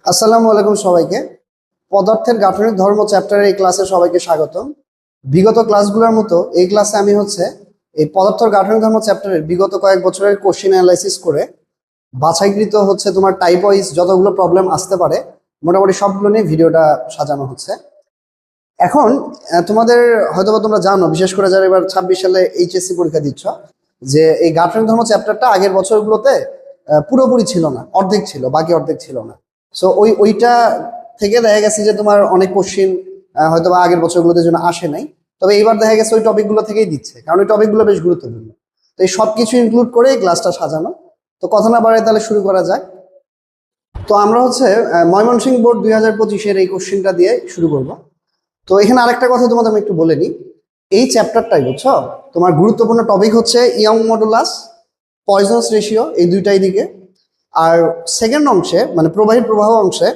আসসালামু আলাইকুম সবাইকে। পদার্থের গাঠনিক ধর্ম চ্যাপ্টারের এই ক্লাসে সবাইকে স্বাগতম। বিগত ক্লাসগুলোর মতো এই ক্লাসে আমি এই পদার্থের গাঠনিক ধর্ম চ্যাপ্টারের বিগত কয়েক বছরের কোশ্চেন অ্যানালাইসিস করে বাছাইকৃত তোমার টাইপ ওয়াইজ যতগুলো প্রবলেম আসতে পারে মোটামুটি সবগুলো নিয়ে ভিডিওটা সাজানো হচ্ছে। এখন তোমাদের হয়তোবা তোমরা জানো, বিশেষ করে যারা এবার 26 সালে এইচএসসি পরীক্ষা দিচ্ছ, যে এই গাঠনিক ধর্ম চ্যাপ্টারটা আগের বছরগুলোতে পুরোপুরি ছিল না, অর্ধেক ছিল, বাকি অর্ধেক ছিল না। সো ওইটা থেকে দেখা গেছে যে তোমার অনেক কোশ্চিন হয়তো বা আগের বছরগুলোতে জন্য আসে নাই, তবে এইবার দেখা গেছে ওই টপিকগুলো থেকেই দিচ্ছে, কারণ ওই টপিকগুলো বেশ গুরুত্বপূর্ণ। তো এই সব কিছু ইনক্লুড করে এই ক্লাসটা সাজানো। তো কথা না বাড়ায় তাহলে শুরু করা যাক। তো আমরা ময়মনসিংহ বোর্ড 2025-এর এই কোশ্চিনটা দিয়ে শুরু করব। তো এখানে আরেকটা কথা তোমাদের আমি একটু বলে নিই, এই চ্যাপ্টারটাই বুঝছো তোমার গুরুত্বপূর্ণ টপিক হচ্ছে ইয়ং মডুলাস, পয়জনস রেশিও, এই দুইটাই দিকে। আর সেকেন্ড অংশে মানে প্রবাহীর প্রবাহ অংশে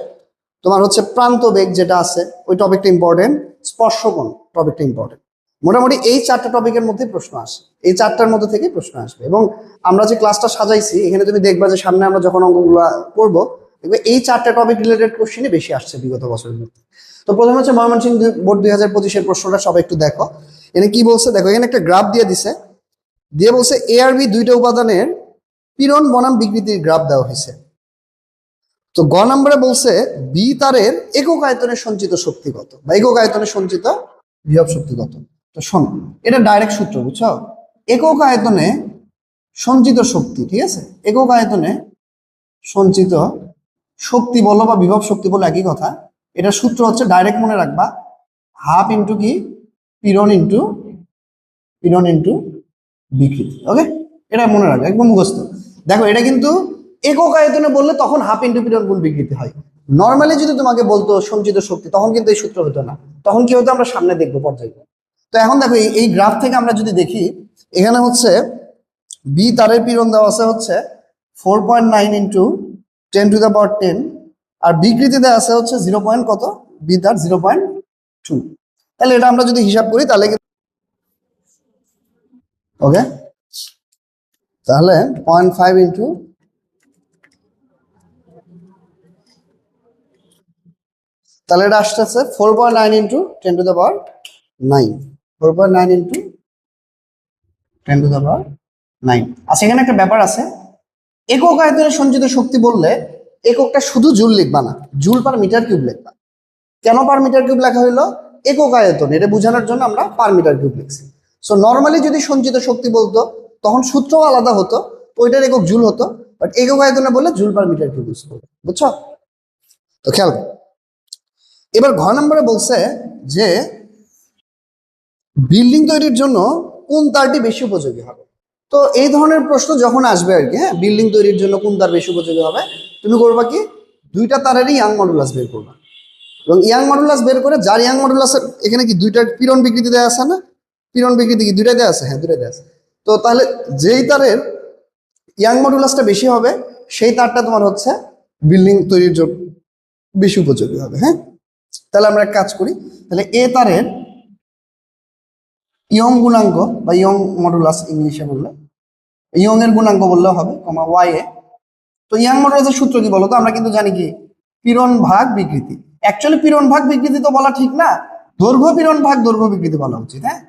তোমার প্রান্ত বেগ যেটা আছে ওই টপিকটা ইম্পর্টেন্ট, স্পর্শকোণ টপিকটা ইম্পর্টেন্ট। মোটামুটি এই চারটা টপিকের মধ্যে প্রশ্ন আসে, এই চারটার মধ্যে থেকে প্রশ্ন আসবে। এবং আমরা যে ক্লাসটা সাজাইছি এখানে তুমি দেখবা যে সামনে আমরা যখন অঙ্কগুলো করবো দেখবে এই চারটা টপিক রিলেটেড কোশ্চেনই বেশি আসছে বিগত বছরের মধ্যে। তো প্রথমে ময়মনসিংহ বোর্ড 2025-এর প্রশ্নটা সবাই একটু দেখো। এখানে কি বলছে দেখো, এখানে একটা গ্রাফ দিয়ে দিছে, দিয়ে বলছে এ আর বি দুইটা উপাদানের পীড়ন বনাম বিকৃতির গ্রাফ দেওয়া হয়েছে। তো গ নম্বরে বলছে বি তারের একক আয়তনে সঞ্চিত শক্তি কত, বা একক আয়তনে সঞ্চিত বিভব শক্তি কত। তো শোনো, এটা ডাইরেক্ট সূত্র, বুঝছো? একক আয়তনে সঞ্চিত শক্তি, ঠিক আছে, একক আয়তনে সঞ্চিত শক্তি বলো বা বিভব শক্তি বলো একই কথা। এটা সূত্র ডাইরেক্ট মনে রাখবা, হাফ ইন্টু কি পীড়ন ইন্টু বিকৃতি। ওকে, এটা মনে রাখবে, একদম মুখস্থ। দেখো এটা কিন্তু একক আয়তনে বললে তখন হাফ ইন্টু পীড়ন গুণ বিকৃতি হয়। নর্মালি যদি তোমাকে বলতো সঞ্চিত শক্তি তখন কিন্তু এই সূত্র হতো না, তখন কি হতো আমরা সামনে দেখবো পর্যায়ে। তো এখন দেখো এই গ্রাফ থেকে আমরা যদি দেখি, এখানে বি তারের পীড়ন দেওয়া আছে 4.9 ইন্টু 10⁻10, আর বিকৃতি দেওয়া আছে 0. কত, বি তার 0.2। তাহলে এটা আমরা যদি হিসাব করি তাহলে ওকে, তাহলে 0.5 ইন্টু তাহলে এটা আসতেছে 4.9 ইন্টু 10⁻9, 4.9 ইন্টু 10⁻9। আচ্ছা, এখানে একটা ব্যাপার আছে, একক আয়তনে সঞ্চিত শক্তি বললে এককটা শুধু জুল লিখবা না, জুল পার মিটার কিউব লিখবা। কেন পার মিটার কিউব লেখা হইলো? একক আয়তন, এটা বোঝানোর জন্য আমরা পার মিটার কিউব লিখছি। সো নর্মালি যদি সঞ্চিত শক্তি বলতো তখন সূত্রও আলাদা হতো, ওইটার একক জুল হতো, বাট একক আয়তনে বললে joule per metre cube use করবে, বুঝছো? তো খেয়াল, এবার ঘ নম্বরে বলছে যে বিল্ডিং তৈরির জন্য কোন তারটি বেশি উপযোগী হবে। তো এই ধরনের প্রশ্ন যখন আসবে আর কি, হ্যাঁ, বিল্ডিং তৈরির জন্য কোন তার বেশি উপযোগী হবে, তুমি করবা কি, দুইটা তারেরই ইয়াং মডুলাস বের করবা, এবং ইয়াং মডুলাস বের করে যার ইয়াং মডুলাসের এখানে কি দুইটা পীড়ন বিকৃতি দেওয়া আছে না, পীড়ন বিকৃতি কি দুইটা দেওয়া আছে? হ্যাঁ, দুইটা দেওয়া আছে। তো তাহলে যেই তারের ইয়াং মডুলাসটা বেশি হবে সেই তারটা তোমার বিল্ডিং তৈরির জন্য বেশি উপযোগী হবে। হ্যাঁ, তাহলে আমরা এক কাজ করি, তাহলে এ তারের ইয়ং গুণাঙ্ক বা ইয়ং মডুলাস ইংলিশে বললে ইয়ং এর গুণাঙ্ক বললেও হবে, ওয়াই এ। তো ইয়াং মডুলাসের সূত্র কি বলতো? আমরা কিন্তু জানি কি পীড়ন ভাগ বিকৃতি। অ্যাকচুয়ালি পীড়ন ভাগ বিকৃতি তো বলা ঠিক না, দৈর্ঘ্য পীড়ন ভাগ দৈর্ঘ্য বিকৃতি বলা উচিত। হ্যাঁ,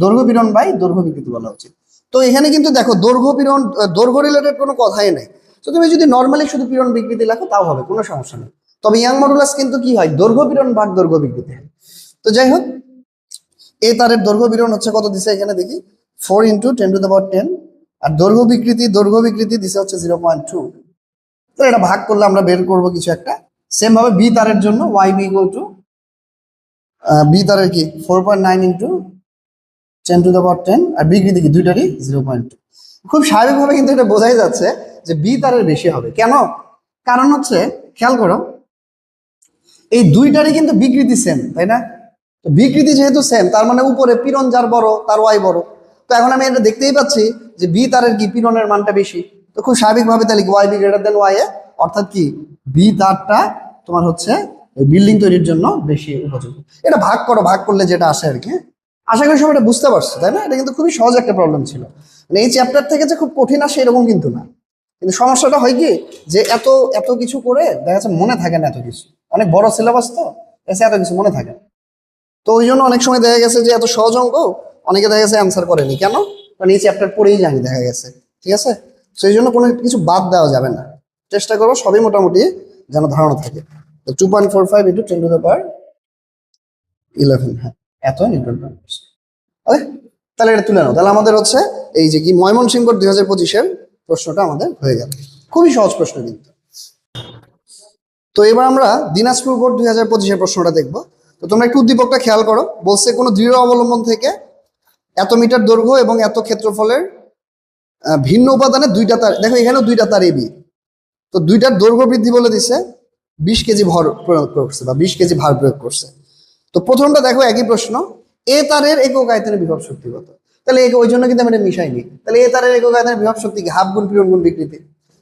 দৈর্ঘ্য পীড়ন বাই দৈর্ঘ্য বিকৃতি বলা উচিত। তো এখানে কিন্তু দেখো দৈর্ঘ্য পীড়ন, দৈর্ঘ্য রিলেটেড কোনো কথাই নেই। তো তুমি যদি নর্মালি শুধু পীড়ন বিকৃতি লেখো তাও হবে, কোনো সমস্যা নেই। তবে ইয়াং মডুলাস কিন্তু কি হয়, দৈর্ঘ্য পীড়ন ভাগ দৈর্ঘ্য বিকৃতি হয়। তো যাই হোক, এই তারের দৈর্ঘ্য পীড়ন কত দিছে এখানে দেখি, 4 ইন্টু 10⁻10, আর দৈর্ঘ্য বিকৃতি দিছে 0.2। তো এটা ভাগ করলে আমরা বের করবো কিছু একটা। সেম ভাবে বি তারের জন্য Y B equal to B তারের কি 4.9 ইন্টু 10⁻10, আর বিকৃতি কি দুইটারই 0.2। খুব স্বাভাবিকভাবে কিন্তু এটা বোঝাই যাচ্ছে যে বি তারের বেশি হবে। কেন? কারণ খেয়াল করো, এই দুইটারই কিন্তু বিকৃতি সেম, তাই না? তো বিকৃতি যেহেতু সেম, তার মানে উপরে পীড়ন যার বড় তার ওয়াই বড়। তো এখন আমি এটা দেখতেই পাচ্ছি যে বি তারের কি পীড়নের মানটা বেশি। তো খুব স্বাভাবিকভাবে তাহলে Y B greater than Y A, অর্থাৎ কি বি তারটা তোমার বিল্ডিং তৈরির জন্য বেশি উপযোগী। এটা ভাগ করো, ভাগ করলে যেটা আসে আর কি। আশা করি সবাই এটা বুঝতে পারছো, তাই না? এটা কিন্তু খুবই সহজ একটা প্রবলেম ছিল, মানে এই চ্যাপ্টার থেকে যে খুব কঠিন আসে এরকম কিন্তু না। কিন্তু সমস্যাটা হয় কি যে এত এত কিছু করে দেখা যাচ্ছে মনে থাকে না, এত কিছু অনেক বড় সিলেবাস তো এসে এত কিছু মনে থাকে না। তো ওই জন্য অনেক সময় দেখা গেছে যে এত সহজ অঙ্ক অনেকে দেখা গেছে অ্যান্সার করেনি। কেন? কারণ এই চ্যাপ্টার পড়েই জানি দেখা গেছে। ঠিক আছে, সেই জন্য কোনো কিছু বাদ দেওয়া যাবে না, চেষ্টা করবো সবই মোটামুটি যেন ধারণা থাকে। তো 2.45 ইন্টু 10^11, হ্যাঁ এত নিউটন পার মিটার। ওকে, তাহলে এটা তুলে নাও। তাহলে আমাদের হচ্ছে এই যে কি ময়মনসিংহ বোর্ড 2025-এর প্রশ্নটা আমাদের হয়ে গেল। খুবই সহজ প্রশ্ন কিন্তু। তো এবার আমরা দিনাজপুর বোর্ড 2025-এর প্রশ্নটা দেখবো। তো তোমরা একটু উদ্দীপকটা খেয়াল করো। বলছে কোনো দৃঢ় অবলম্বন থেকে এত মিটার দৈর্ঘ্য এবং এত ক্ষেত্রফলের ভিন্ন উপাদানে দুইটা তার, দেখো এখানেও দুইটা তার এবি, তো দুইটার দৈর্ঘ্য বৃদ্ধি বলে দিছে, 20 কেজি ভর প্রয়োগ করছে বা 20 কেজি ভার প্রয়োগ করছে। তো প্রথমটা দেখো একই প্রশ্ন, এ তারের একক আয়তনের বিভব শক্তি কত? তাহলে ওই জন্য কিন্তু আমি এটা মিশাইনি। তাহলে এ তারের একক আয়তনের বিভব শক্তি কি? হাফ গুণ পীড়ন গুণ বিকৃতি।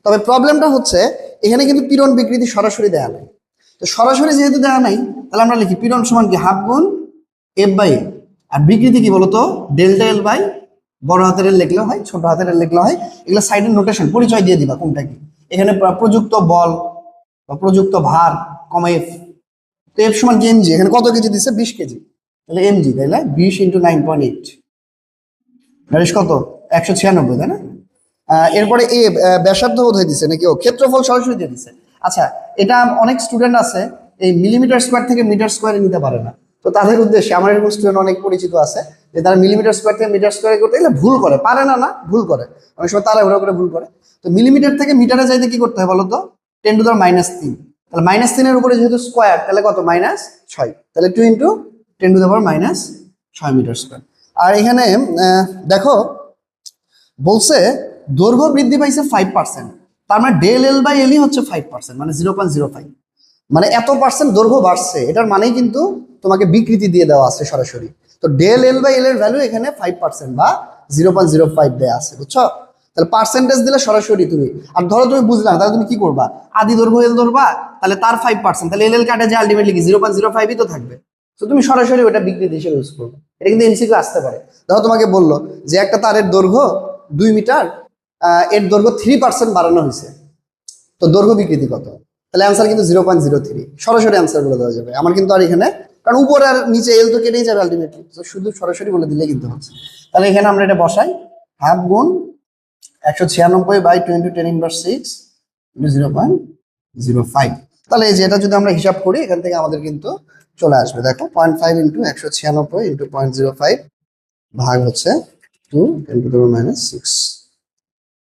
তবে প্রবলেমটা হচ্ছে এখানে কিন্তু পীড়ন বিকৃতি সরাসরি দেয়া নাই। তো সরাসরি যেহেতু দেওয়া নাই, তাহলে আমরা লিখি পীড়ন সমান কি হাফ গুণ এফ বাই এ, আর বিকৃতি কি বলতো ডেল্টা এল বাই বড় হাতের এল লিখলেও হয়, ছোট হাতের এল লিখলেও হয়। এগুলো সাইডের নোটেশন, পরিচয় দিয়ে দিবা কোনটা কি। এখানে প্রযুক্ত বল বা প্রযুক্ত ভার কমা এফ, তো এফ সমান কি এমজি, এখানে কত কেজি দিচ্ছে 20 কেজি, তাহলে এমজি, তাইলে 20 ইন্টু 9.8 কত 196, তাই না? এরপরে এ ব্যাসার্ধ বোধ হয়ে দিচ্ছে নাকি, ও ক্ষেত্রফল সরাসরি দিয়ে দিচ্ছে। আচ্ছা, এটা অনেক স্টুডেন্ট আছে এই মিলিমিটার স্কোয়ার থেকে মিটার স্কোয়ারে নিতে পারে না। তো তাদের উদ্দেশ্যে আমার এরকম স্টুডেন্ট অনেক পরিচিত আছে যে তারা মিলিমিটার স্কোয়ার থেকে মিটার স্কোয়ারে করতে গেলে ভুল করে, পারে না, না ভুল করে, অনেক সময় তারা ওরা করে ভুল করে। তো মিলিমিটার থেকে মিটারে যাইতে কি করতে হয় বলতো, 10⁻⁻3, তাহলে -3-এর উপরে যেহেতু স্কোয়ার, তাহলে কত -6, তাহলে 2 ইন্টু 10⁻⁻6 মিটার স্কোয়ার। আর এখানে দেখো বলছে দৈর্ঘ্য বৃদ্ধি পাইছে 5%, তার মানে ডেল এল বাই এলই হচ্ছে 5%, মানে 0.05, মানে এত পার্সেন্ট দৈর্ঘ্য বাড়ছে, এটার মানেই কিন্তু তোমাকে বিকৃতি দিয়ে দেওয়া আছে সরাসরি। তো ডেল এল বাই এল এর ভ্যালু এখানে 5% বা 0.05 দেওয়া আছে, বুঝছো? তাহলে পার্সেন্টেজ দিলে সরাসরি তুমি, আর ধরো তুমি বুঝলাম, তাহলে তুমি কি করবা, আদি দৈর্ঘ্য এল ধরবা, তাহলে তার 5%, তাহলে এল এল কাটে যে আলটিমেটলি কি 0.05ই তো থাকবে। তো তুমি সরাসরি ওটা বিকৃতি হিসেবে ইউজ করবে। এটা কিন্তু এমসিকিউ আসতে পারে। ধরো তোমাকে বললো যে একটা তারের দৈর্ঘ্য 2 মিটার, এর দৈর্ঘ্য 3% বাড়ানো হয়েছে, তো দৈর্ঘ্য বিকৃতি কত? তাহলে অ্যান্সার কিন্তু 0.03, সরাসরি অ্যান্সার বলে দেওয়া যাবে। আমার কিন্তু আর এখানে, কারণ উপরে আর নিচে এল তো কেটেই যাবে আলটিমেটলি, তো শুধু সরাসরি বলে দিলে কিন্তু হচ্ছে। তাহলে এখানে আমরা এটা বসাই, হাফ গুণ 196 বাই 2 ইন্টু 10⁻6 ইন্টু 0.05। তাহলে এই যে এটা যদি আমরা হিসাব করি, এখান থেকে আমাদের কিন্তু চলে আসবে, দেখো 0.5 ইন্টু 196 ইন্টু 0.05 ভাগ হচ্ছে 2 10⁻⁻6,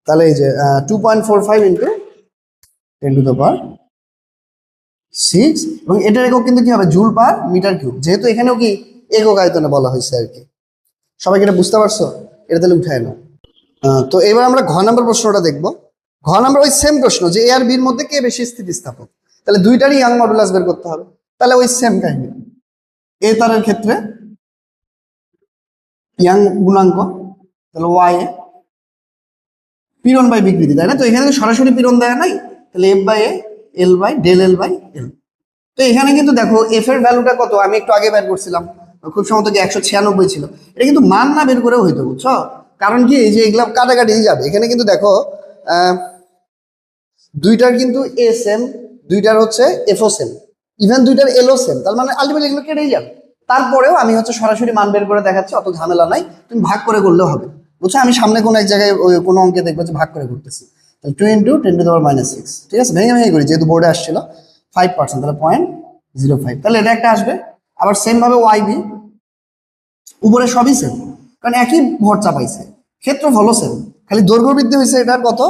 তাহলে এই যে 2.45 ইন্টু 10⁻6, এবং এটার একক কিন্তু কি হবে জুল পার মিটার কিউব, যেহেতু এখানেও কি একক আয়তনে বলা হয়েছে আর কি। সবাইকে এটা বুঝতে পারছো? এটা তাহলে উঠায় নাও। তো এবার আমরা ঘ নাম্বার প্রশ্নটা দেখবো। ঘ নাম্বার ওই সেম প্রশ্ন যে এ আর বির মধ্যে কে বেশি স্থিতিস্থাপক, তাহলে দুইটারই ইয়াং মডুলাস বের করতে হবে। তাহলে ওই সেম কাহিনী, এ তারের ক্ষেত্রে ইয়াং গুণাঙ্ক, তাহলে ওয়াই এ, পীড়ন বাই বিকৃতি, তাই না? তো এখানে সরাসরি পীড়ন দেয় নাই, তাহলে F by A L by del L by L. তো এখানে কিন্তু দেখো এফ এর ভ্যালুটা কত, আমি একটু আগে বের করছিলাম, খুব সম্ভবত কি 196 ছিল। এটা কিন্তু মান না বের করেও হইতো, বুঝছো? কারণ কি এই যে এগুলা কাটাকাটি যাবে, এখানে কিন্তু দেখো দুইটার কিন্তু এ সেম, দুইটার হচ্ছে এফও সেম, ইভেন দুইটার এলও সেম, তার মানে আলটিমেটলি এগুলো কেটেই যাবে। তারপরেও আমি হচ্ছে সরাসরি মান বের করে দেখাচ্ছি, অত ঝামেলা নাই, তুমি ভাগ করে করলেও হবে, বুঝছো? আমি সামনে কোনো এক জায়গায় ওই কোনো অঙ্কে দেখবো যে ভাগ করে করতেছি, তাহলে 2 ইন্টু 10⁻⁻6, ঠিক আছে? ভেঙে ভেঙে করি, যেহেতু বোর্ডে আসছিল 5%, তাহলে 0.05, তাহলে এটা একটা আসবে। আবার সেম ভাবে ওয়াই বি, উপরে সবই সেম, কারণ একই ভর চাপাইছে, ক্ষেত্রফলও সেম, খালি দৈর্ঘ্য বৃদ্ধি হয়েছে এটার কত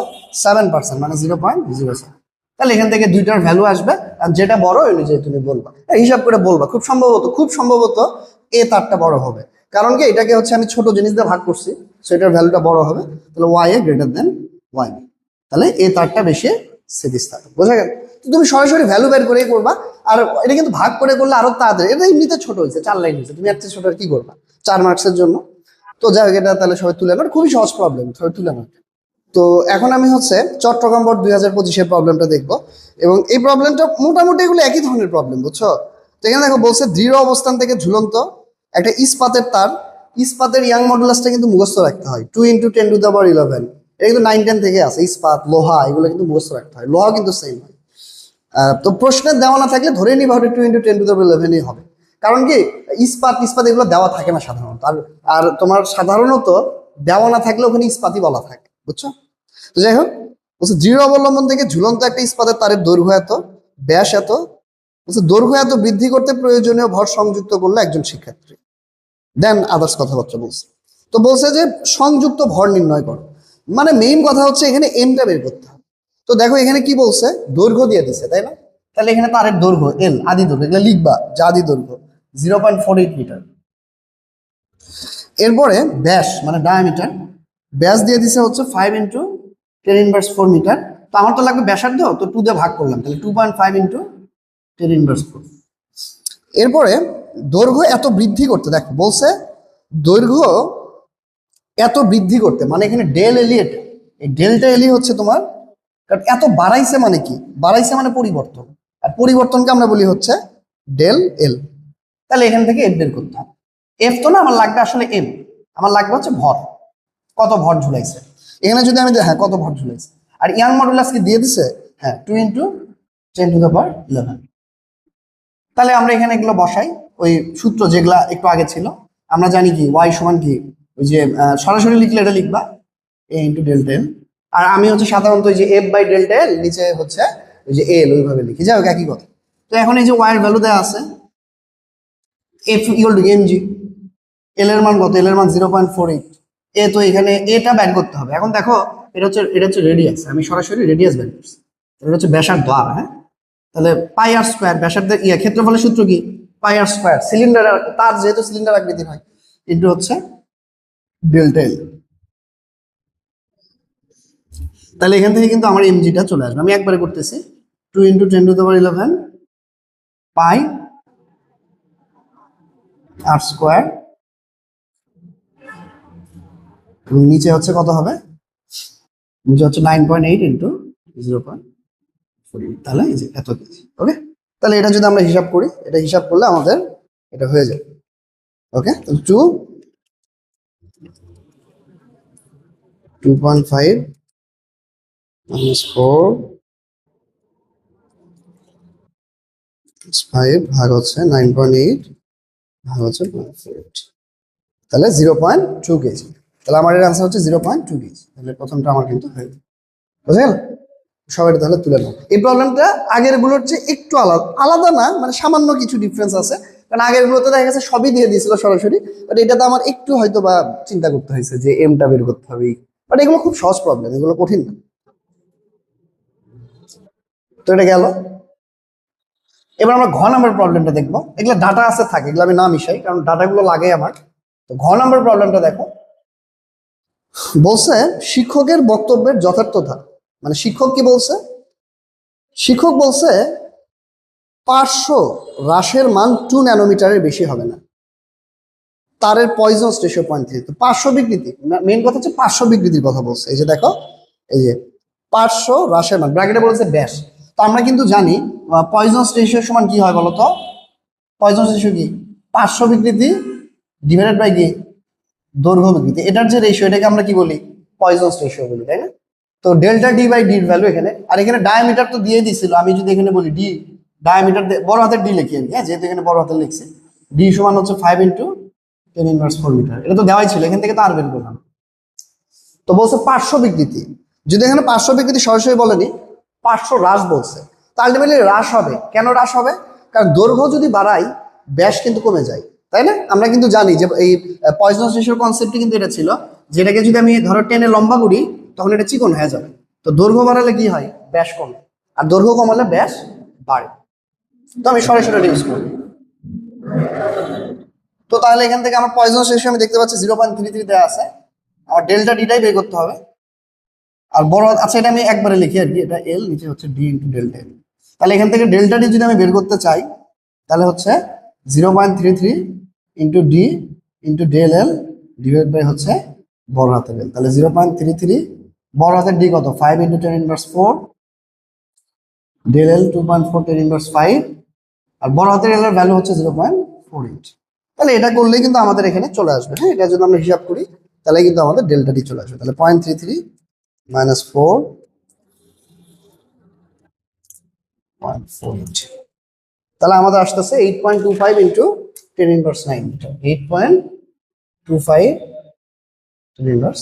7%, মানে 0.07। তাহলে এখান থেকে দুইটার ভ্যালু আসবে, আর যেটা বড় ওই অনুযায়ী তুমি বলবা, হিসাব করে বলবা। খুব সম্ভবত এ তারটা বড় হবে, কারণ কি এটাকে হচ্ছে আমি ছোট জিনিস দিয়ে ভাগ করছি, সেটার ভ্যালুটা বড় হবে। তাহলে Y A greater than Y B, তাহলে এ তারটা বেশি স্থিতিস্থাপক, বোঝা গেল? তুমি সরাসরি ভ্যালু বের করেই করবা। আর এটা কিন্তু ভাগ করে করলে আরো তাড়াতাড়ি, এটা এমনিতে ছোট হয়েছে, 4 লাইন হয়েছে, তুমি এর চেয়ে ছোট আর কি করবা 4 মার্কসের জন্য। তো যাই হোক, এটা তাহলে সবাই তুলে নাও, খুবই সহজ প্রবলেম, সবাই তুলে নাও। তো এখন আমি হচ্ছে চট্টগ্রাম বোর্ড 2025-এর প্রবলেমটা দেখবো, এবং এই প্রবলেমটা মোটামুটি এগুলো একই ধরনের প্রবলেম, বুঝছো? তো এখানে দেখো বলছে দৃঢ় অবস্থান থেকে ঝুলন্ত একটা ইস্পাতের তার, ইস্পাতের ইয়াং মডুলাসটা কিন্তু মুখস্থ রাখতে হয়, 2 ইন্টু 10⁻11 এটা কিন্তু 9-10 থেকে আছে, ইস্পাত লোহা এগুলো কিন্তু মুখস্থ রাখতে হয়, লোহা কিন্তু সেম হয়। তো প্রশ্নের দেওয়া না থাকলে ধরে নিবা হবে 2 × 10⁻11 হবে, কারণ কি ইস্পাত ইস্পাত এগুলো দেওয়া থাকে না সাধারণত, আর আর তোমার সাধারণত দেওয়া না থাকলে ওখানে ইস্পাতই বলা থাকে, বুঝছো? তো যাই হোক, বলছে দৃঢ় অবলম্বন থেকে ঝুলন্ত একটা ইস্পাতের তারের দৈর্ঘ্য এত, ব্যাস এত, বলছে দৈর্ঘ্য এত বৃদ্ধি করতে প্রয়োজনীয় ভর সংযুক্ত করলো একজন শিক্ষার্থী, দেন আদার্স কথাবার্তা বলছে। তো বলছে যে সংযুক্ত ভর নির্ণয় করো, মানে মেইন কথা হচ্ছে এখানে এমটা বের করতে হবে। তো দেখো এখানে কি বলছে, দৈর্ঘ্য দিয়ে দিছে, তাই না? তাহলে এখানে তারের দৈর্ঘ্য এল, আদি দৈর্ঘ্য, এগুলো লিখবা যে আদি দৈর্ঘ্য 0.48 মিটার। এরপরে ব্যাস মানে ডায়ামিটার, ব্যাস দিয়ে দিছে হচ্ছে 5 × 10⁻4 মিটার। তো আমার তো লাগবে ব্যাসার্ধ, তো 2 দিয়ে ভাগ করলাম, তাহলে 2.5 × 10⁻4। এরপরে দৈর্ঘ্য এত বৃদ্ধি করতে, দেখো বলছে দৈর্ঘ্য এত বৃদ্ধি করতে, মানে এখানে ডেল এলি, এটা এই ডেল্টা এলি হচ্ছে তোমার, কারণ এত বাড়াইছে মানে কি, বাড়াইছে মানে পরিবর্তন, আর পরিবর্তনকে আমরা বলি হচ্ছে ডেল এল। তাহলে এখান থেকে এফ বের করতে হবে। এফ তো না, আমার লাগবে আসলে এম, আমার লাগবে হচ্ছে ভর, কত ভর ঝুলাইছে এখানে। যদি আমি হ্যাঁ কত ভর ঝুলাইছে, আর ইয়াং মডুলাস কি দিয়ে দিছে, হ্যাঁ 2 × 10⁻11। তাহলে আমরা এখানে এগুলো বসাই, ওই সূত্র যেগুলা একটু আগে ছিল, আমরা জানি কি ওয়াই সমান কি, ওই যে সরাসরি লিখলে এটা লিখবা এ × ডেল্টা এল, আর আমি হচ্ছে সাধারণত ওই যে এফ বাই ডেল্টা এল, নিচে হচ্ছে ওই যে এল, ওইভাবে লিখি, যাই হোক একই কথা। তো এখন এই যে ওয়াই এর ভ্যালু দেওয়া আছে এফ = mg, এল এর মান কত, এল এর মান 0.48, এ তো এখানে এটা বের করতে হবে। এখন দেখো এটা হচ্ছে রেডিয়াস, আমি সরাসরি রেডিয়াস বের করছি, এটা হচ্ছে ব্যাসার্ধ আর, হ্যাঁ তাহলে পাই আর স্কয়ার, ব্যাসার্ধের ক্ষেত্রফলের সূত্র কি, পাই আর স্কয়ার, সিলিন্ডার তার যেহেতু সিলিন্ডার আকৃতির হয়, ইনটু হচ্ছে ডেল্টা এল। তাহলে এখান থেকে কিন্তু আমার এমজিটা চলে আসবে, আমি একবারে করতেছি 2 × 10⁻11 পাই আর স্কয়ার, এবং নিচে হচ্ছে কত হবে, নিচে হচ্ছে 9.8 × 0.48, তাহলে এই যে এত কেজি। ওকে, তাহলে এটা যদি আমরা হিসাব করি, এটা হিসাব করলে আমাদের এটা হয়ে যাবে। ওকে, তাহলে 2.5 - 4 5 ভাগ হচ্ছে 9.8 ভাগ হচ্ছে 0.48, তাহলে 0.2 কেজি। তাহলে আমার এর আনসার হচ্ছে 0.2 কেজি। তাহলে প্রথমটা আমার কিন্তু হয়ে গেল, বুঝে গেল? সবাই তাহলে তুলে নাও। এই প্রবলেমটা আগের গুলোর চেয়ে একটু আলাদা, আলাদা না মানে সামান্য কিছু ডিফারেন্স আছে, কারণ আগের গুলোতে দেখা গেছে সবই দিয়ে দিয়েছিল সরাসরি, বাট এটাতে আমার একটু হয়তো বা চিন্তা করতে হয়েছে যে এমটা বের করতে হবে, বাট এগুলো খুব সহজ প্রবলেম, এগুলো কঠিন না। তো এটা গেল। এবার আমরা ঘ নাম্বার প্রবলেমটা দেখবো, এগুলো ডাটা আছে থাকে, এগুলো আমি না মিশাই কারণ ডাটাগুলো লাগে আমার। তো ঘ নাম্বার প্রবলেমটা দেখো, বলছে শিক্ষকের বক্তব্যের যথার্থতা, মানে শিক্ষক কি বলছে, শিক্ষক বলছে পার্শ্ব হ্রাসের মান 2 ন্যানোমিটারের বেশি হবে না, তারের পয়জনস রেশিও 0.3। তো পার্শ্ব বিকৃতি, মেন কথা হচ্ছে পার্শ্ব বিকৃতির কথা বলছে। এই যে দেখো, এই যে পার্শ্ব হ্রাসের মান ব্র্যাকেটে বলছে ব্যাস। তো আমরা কিন্তু জানি পয়জনস রেশিও সমান কি হয় বলতো, পয়জনস রেশিও কি, পার্শ্ব বিকৃতি ডিভাইডেড বাই কি, দৈর্ঘ্য বিকৃতি, এটার যে রেশিও এটাকে আমরা কি বলি, পয়জনস রেশিও বলি, তাই না? তো ডেল্টা ডি বাই ডির ভ্যালু এখানে, আর এখানে ডায়ামিটার তো দিয়ে দিছিল, আমি যদি এখানে বলি ডি ডায়ামিটার বড় হাতের ডি লিখি আমি, হ্যাঁ যেহেতু এখানে বড় হাতের লিখছি, ডি সমান হচ্ছে 5 × 10⁻4 মিটার, এটা তো দেওয়াই ছিল, এখান থেকে তো আর বের করলাম। তো বলছে পার্শ্ব বিকৃতি, যদি এখানে পার্শ্ব বিকৃতি সরাসরি বলেনি, পার্শ্ব হ্রাস বলছে, তো আলটিমেটলি হ্রাস হবে। কেন হ্রাস হবে, কারণ দৈর্ঘ্য যদি বাড়াই ব্যাস কিন্তু কমে যায়, তাই না? আমরা কিন্তু জানি যে এই পয়জনস রেশিওর কনসেপ্টই কিন্তু এটা ছিল, যেটাকে যদি আমি ধরো টেনে লম্বা করি তখন এটা চিকন হয়ে যাবে। তো দৈর্ঘ্য বাড়ালে কি হয়, ব্যাস কমে, আর দৈর্ঘ্য কমালে ব্যাস বাড়ে। তো আমি সরাসরি ইউজ করি। তো তাহলে এখান থেকে আমার পয়জনস রেশিও আমি দেখতে পাচ্ছি 0.33 দেওয়া আছে, আমার ডেল্টা ডিটাই বের করতে হবে। আর বড়, আচ্ছা এটা আমি একবারে লিখি আর কি, এটা এল, নিচে হচ্ছে ডি × ডেল্টা এল। তাহলে এখান থেকে ডেল্টা ডি যদি আমি বের করতে চাই, তাহলে হচ্ছে 0.33 × D × del L divide by হচ্ছে বড় হাতের এল। তাহলে 0.33, বড় হাতের ডি কত, 5 × 10⁻4, ডেল এল 2.4 10⁻5, আর বড় হাতের এল এর ভ্যালু হচ্ছে 0.48। তাহলে এটা করলেই কিন্তু আমাদের এখানে চলে আসবে। হ্যাঁ, এটা যদি আমরা হিসাব করি তাহলে কিন্তু আমাদের ডেল্টা ডি চলে আসবে। তাহলে 0.33 মাইনাস 4.48। তাহলে আমাদের আসতেছে 8.25 ইন্টু 10⁻9 মিটার, 8.25 10⁻9।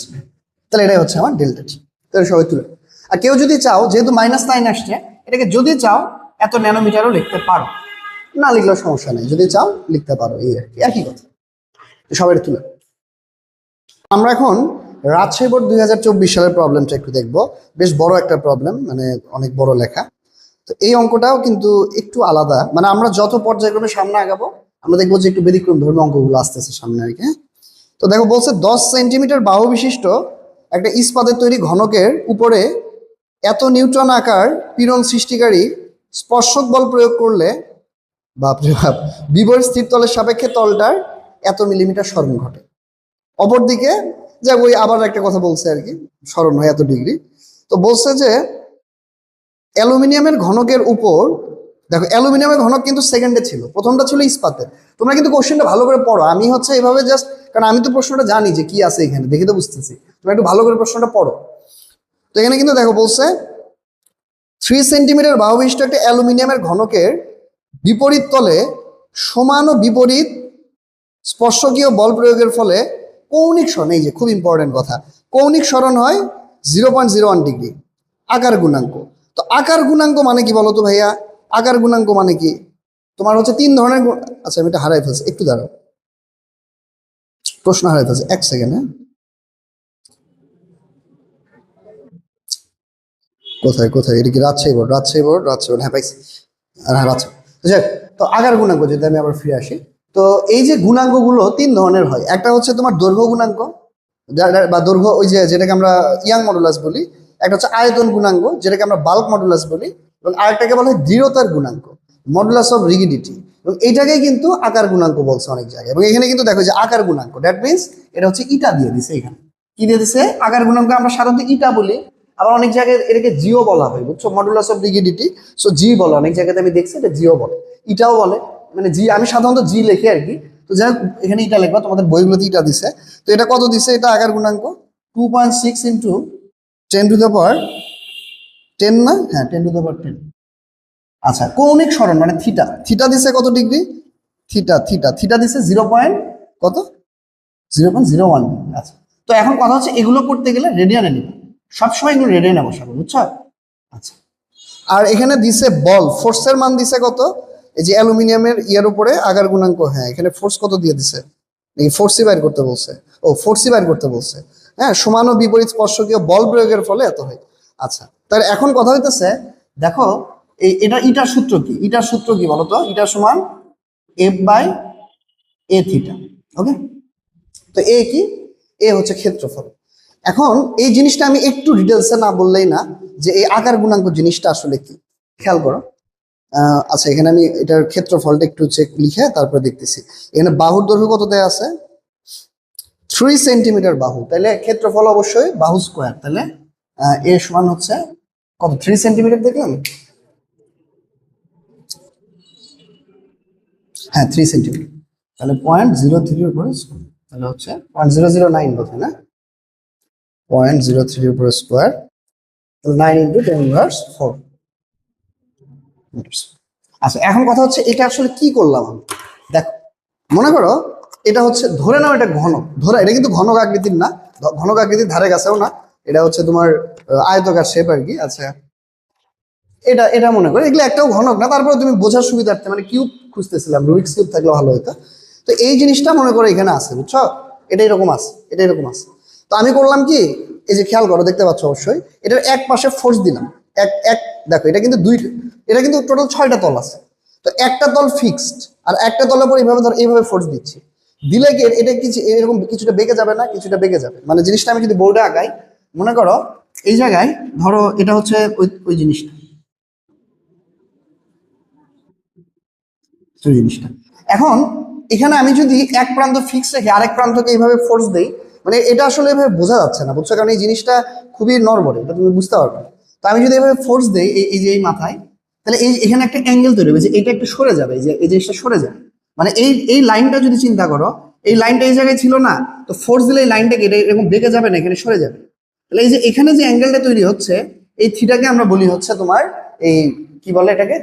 তাহলে এটাই হচ্ছে আমার ডেল্টা টি। তাহলে সবাই তুলে। আর কেউ যদি চাও, যেহেতু -9 আসছে, এটাকে যদি চাও এত ন্যানোমিটারও লিখতে পারো, না লিখলেও সমস্যা নেই, যদি চাও লিখতে পারো, এই আর কি, একই কথা। সবাই তুলে। আমরা এখন রাজশাহী বোর্ড 2024 সালের প্রবলেমটা একটু দেখবো। বেশ বড় একটা প্রবলেম, মানে অনেক বড় লেখা। তো এই অঙ্কটাও কিন্তু একটু আলাদা, মানে আমরা যত পর্যায়ক্রমে সামনে আগাবো আমরা দেখবো যে একটু ব্যতিক্রম ধর্মী অঙ্কগুলো আসতেছে সামনে আর কি। তো দেখো বলছে 10 সেন্টিমিটার বাহু বিশিষ্ট একটা ইস্পাতের তৈরি ঘনকের উপরে এত নিউটন আকার পীড়ন সৃষ্টিকারী স্পর্শক বল প্রয়োগ করলে বাপরে বাপ বিপরীত স্থির তলের সাপেক্ষে তলটার এত মিলিমিটার সরণ ঘটে। অপরদিকে যে ওই আবার একটা কথা বলছে আর কি, সরণ হয় এত ডিগ্রি। তো বলছে যে অ্যালুমিনিয়ামের ঘনকের উপর, দেখো অ্যালুমিনিয়ামের ঘনক কিন্তু সেকেন্ডে ছিল, প্রথমটা ছিল ইস্পাতের। তোমরা কিন্তু কোশ্চেনটা ভালো করে পড়ো, আমি হচ্ছে এইভাবে জাস্ট, কারণ আমি তো প্রশ্নটা জানি যে কি আছে এখানে, দেখে তো বুঝতেছি, তোমরা একটু ভালো করে প্রশ্নটা পড়ো। তো এখানে কিন্তু দেখো বলছে 3 সেন্টিমিটার বাহু বিশিষ্ট একটা অ্যালুমিনিয়ামের ঘনকের বিপরীত তলে সমান ও বিপরীত স্পর্শকীয় বল প্রয়োগের ফলে কৌণিক সরণ, এই যে খুব ইম্পর্টেন্ট কথা, কৌণিক সরণ হয় 0.01 ডিগ্রি আকার গুণাঙ্ক। তো আকার গুণাঙ্ক মানে কি বলো তো ভাইয়া? আকার গুণাঙ্ক মানে কি? তোমার হচ্ছে 3 ধরনের, আচ্ছা আমি এটা হারাই ফেলছি, একটু দাঁড়াও, প্রশ্ন হারাই ফেলছি, 1 সেকেন্ড। হ্যাঁ, কোথায় কোথায়, এটা কি রাজশাহী বোর্ড? হ্যাঁ পাইছি, হ্যাঁ রাজশাহী। যাক, তো আকার গুণাঙ্ক যদি আমি আবার ফিরে আসি, তো এই যে গুণাঙ্কগুলো 3 ধরনের হয়। একটা হচ্ছে তোমার দৈর্ঘ্য গুণাঙ্ক বা দৈর্ঘ্য, ওই যে যেটাকে আমরা ইয়াং মডুলাস বলি। একটা হচ্ছে আয়তন গুণাঙ্ক, যেটাকে আমরা বাল্ক মডুলাস বলি। এবং আরেকটাকে বলা হয় দৃঢ়তার গুণাঙ্ক, মডুলাস অফ রিগিডিটি। এবং এইটাকেই কিন্তু আকার গুণাঙ্ক বলছে অনেক জায়গায়। এবং এখানে কিন্তু দেখো যে আকার গুণাঙ্ক, দ্যাট মিনস এটা হচ্ছে ইটা দিয়ে দিছে এখানে। কি দিয়ে দিছে? আকার গুণাঙ্ক আমরা সাধারণত ইটা বলি, আবার অনেক জায়গায় এটাকে জিও বলা হয়, বুঝছো? মডুলাস অফ রিগিডিটি, সো জি বলে, অনেক জায়গাতে আমি দেখছি এটা জিও বলে, ইটাও বলে, মানে জি, আমি সাধারণত জি লিখি আর কি। তো যাই হোক, এখানে ইটা লিখবা, তোমাদের বইগুলোতে ইটা দিছে। তো এটা কত দিছে? এটা আকার গুণাঙ্ক 2.6 ইন্টু 10⁻10 না, হ্যাঁ 10⁻10। আচ্ছা, কৌণিক সরণ মানে থিটা, থিটা দিছে কত ডিগ্রি? থিটা দিছে 0. কত? 0.01। আচ্ছা, তো এখন কথা হচ্ছে এগুলো করতে গেলে রেডিয়ানে নিবে, সবসময় এগুলো রেডিয়ানে বসাবো, বুঝছো? আচ্ছা, আর এখানে দিছে বল, ফোর্সের মান দিছে কত? এই যে অ্যালুমিনিয়ামের ইয়ার উপরে আকার গুণাঙ্ক, হ্যাঁ এখানে ফোর্স কত দিয়ে দিছে? নাকি ফোর্সই বাইর করতে বলছে? ও ফোর্সই বাইর করতে বলছে। হ্যাঁ, সমান ও বিপরীত স্পর্শকীয় বল প্রয়োগের ফলে এত হয়। আচ্ছা, তাহলে এখন কথা হইতেছে, দেখো ইটার সূত্র কি? ইটার সূত্র কি বলতো? ইটা সমান F/a থিটা। ওকে, তো এ কি? এ হচ্ছে ক্ষেত্রফল। এখন এই জিনিসটা আমি একটু ডিটেলসে না বললেই না, যে এই আকার গুণাঙ্ক জিনিসটা আসলে কি, খেয়াল করো। আচ্ছা, এখানে আমি এটার ক্ষেত্রফলটা একটু চেক লিখে তারপরে দেখতেছি। এখানে বাহুর দৈর্ঘ্য কত দেয়া আছে? 3 সেন্টিমিটার বাহু, তাহলে ক্ষেত্রফল অবশ্যই বাহু স্কোয়ার। তাহলে এ সমান হচ্ছে কত? 3 সেন্টিমিটার দেখলাম, হ্যাঁ 3 সেন্টিমিটার। তাহলে 0.03 উপরে স্কোয়ার, তাহলে হচ্ছে 0.009 বোধহয় না, 0.03 উপরে স্কোয়ার, 9 ইন্টু 10⁻4। আচ্ছা, এখন কথা হচ্ছে এটা আসলে কি করলাম আমি? দেখো, মনে করো এটা হচ্ছে, ধরে নাও এটা ঘনক, ধরে, এটা কিন্তু ঘনক আকৃতির না, ঘনক আকৃতির ধারে কাছেও না, এটা হচ্ছে তোমার আয়তকার শেপ আর কি। আচ্ছা, এটা এটা মনে করো, এগুলো একটাও ঘনক না, তারপরে তুমি বোঝার সুবিধার্থে মানে কিউব খুঁজতেছিলাম, রুবিক্স কিউব থাকলে ভালো হতো। তো এই জিনিসটা মনে করো এখানে আছে, বুঝছো? এটা এরকম আছে, এটা এরকম আছে। তো আমি করলাম কি, এই যে খেয়াল করো, দেখতে পাচ্ছ অবশ্যই, এটার এক পাশে ফোর্স দিলাম, এক এক দেখো, এটা কিন্তু এটা কিন্তু টোটাল 6টা তল আছে। তো একটা তল ফিক্সড, আর একটা তলের পর এইভাবে ধর এইভাবে ফোর্স দিচ্ছি, দিলে কি এটা কিছু এরকম কিছুটা বেঁকে যাবে না? কিছুটা বেঁকে যাবে, মানে জিনিসটা আমি যদি বোর্ডে আঁকাই, মনে করো এই জায়গায় ধরো এটা হচ্ছে ওই জিনিসটা, জিনিসটা। এখন এখানে আমি যদি এক প্রান্ত ফিক্স রেখে আরেক প্রান্তকে এইভাবে ফোর্স দেই, মানে এটা আসলে এভাবে বোঝা যাচ্ছে না, বুঝছো? কারণ এই জিনিসটা খুবই নড়বড়ে, এটা তুমি বুঝতে পারবে না। তো আমি যদি এভাবে ফোর্স দেই এই যে এই মাথায়, তাহলে এখানে একটা অ্যাঙ্গেল তৈরি হবে, যে এটা একটু সরে যাবে, এই যে এই জিনিসটা সরে যাবে। মানে এই লাইনটা যদি চিন্তা করো, এই লাইনটা এই জায়গায় ছিল না, তো ফোর্স দিলে এই লাইনটাকে এটা এরকম বেঁকে যাবে না, এখানে সরে যাবে। তাহলে এই যে এখানে যে অ্যাঙ্গেলটা তৈরি হচ্ছে এই থিটাকে আমরা বলি হচ্ছে তোমার এই কি বলে এটাকে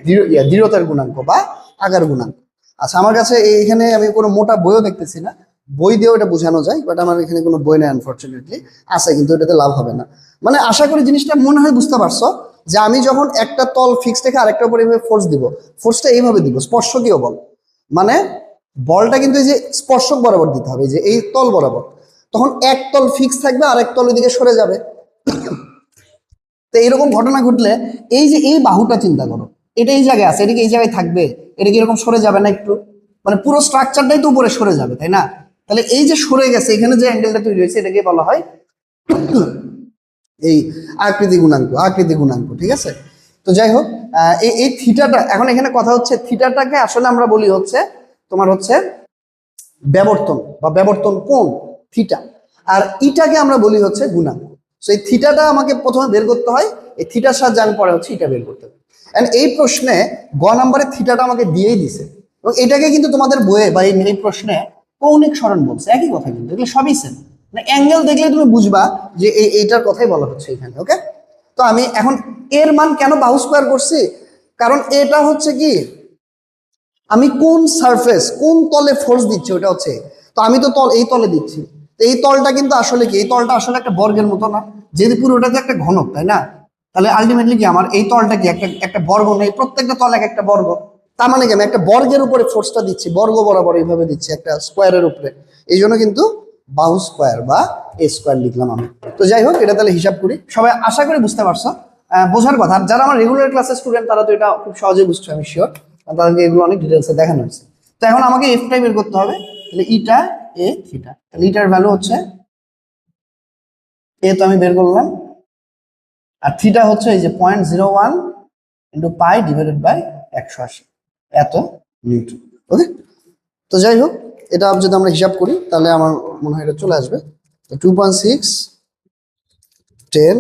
দৃঢ়তার গুণাঙ্ক বা আকার গুণাঙ্ক। আচ্ছা আমার কাছে এখানে আমি কোনো মোটা বইও দেখতেছি না, বই দিয়েও এটা বোঝানো যায়, বাট আমার এখানে কোনো বই নেই আনফরচুনেটলি, আছে কিন্তু এটাতে লাভ হবে না। মানে আশা করি জিনিসটা মনে হয় বুঝতে পারছো যে আমি যখন একটা তল ফিক্সড রেখে আরেকটার উপর এইভাবে ফোর্স দিব, ফোর্সটা এইভাবে দিব, স্পর্শকীয় বল, মানে বলটা কিন্তু এই যে স্পর্শক বরাবর দিতে হবে, যে এই তল বরাবর, তখন এক তল ফিক্স থাকবে আর এক তল ওইদিকে সরে যাবে। তো এইরকম ঘটনা ঘটলে এই যে এই বাহুটা চিন্তা করো, এটা এই জায়গায় আছে, এটা কি এই জায়গায় থাকবে? এটা কি এরকম সরে যাবে না একটু? মানে পুরো স্ট্রাকচারটাই তো উপরে সরে যাবে, তাই না? তাহলে এই যে সরে গেছে এখানে যে অ্যাঙ্গেলটা তৈরি হয়েছে এটাকে বলা হয় এই আকৃতি গুণাঙ্ক, ঠিক আছে? তো যাই হোক, এই থিটাটা, এখন এখানে কথা হচ্ছে থিটাটাকে আসলে আমরা বলি হচ্ছে তোমার হচ্ছে ব্যবর্তন বা ব্যবর্তন কোণ থিটা, আর ইটাকে আমরা বলি হচ্ছে গুণাঙ্ক। সো এই থিটাটা আমাকে প্রথমে বের করতে হয়, এই থিটার সাহায্যে আমি পরে হচ্ছে ইটা বের করতে হবে। এন্ড এই প্রশ্নে গ নাম্বারে থিটাটা আমাকে দিয়েই দিছে, এবং এটাকে কিন্তু তোমাদের বইয়ে বা এই প্রশ্নে কৌণিক সরণ বলছে, একই কথা, কিন্তু এগুলো সবই সেম, মানে অ্যাঙ্গেল দেখলে তুমি বুঝবা যে এইটার কথাই বলা হচ্ছে এখানে। ওকে, তো আমি এখন এর মান কেন বাহু স্কোয়ার করছি, কারণ এটা হচ্ছে কি আমি কোন সারফেস কোন তলে ফোর্স দিচ্ছি ওটা হচ্ছে, তো আমি তো এই তলে দিচ্ছি, তো এই তলটা কিন্তু আসলে কি, এই তলটা আসলে একটা বর্গের মতো না, যেহেতু পুরোটা তো একটা ঘনক, তাই না? তাহলে আলটিমেটলি কি আমার এই তলটা কি একটা একটা বর্গ নেই, প্রত্যেকটা তল এক একটা বর্গ, তার মানে কি আমি একটা বর্গের উপরে ফোর্সটা দিচ্ছি, বর্গ বরাবর এইভাবে দিচ্ছি একটা স্কোয়ারের উপরে, এই জন্য কিন্তু বাহু স্কোয়ার বা এ স্কোয়ার লিখলাম আমি। তো যাই হোক, এটা তাহলে হিসাব করি, সবাই আশা করি বুঝতে পারছো, বোঝার কথা। আর যারা আমার রেগুলার ক্লাসের স্টুডেন্ট তারা তো এটা খুব সহজেই বুঝছো, আমি শিওর, তাদেরকে এগুলো অনেক ডিটেলসে দেখানো হয়েছে। তো এখন আমাকে এফটাই বের করতে হবে, তাহলে ইটা এ থিটা, তাহলে ইটার ভ্যালু হচ্ছে এ, তো আমি বের করলাম, আর থিটা হচ্ছে এই যে 0.01 ইন্টু পাই ডিভাইডেড বাই 180, এত নিউটন। ওকে, তো যাই হোক, এটা যদি আমরা হিসাব করি তাহলে আমার মনে হয় এটা চলে আসবে 2.6 10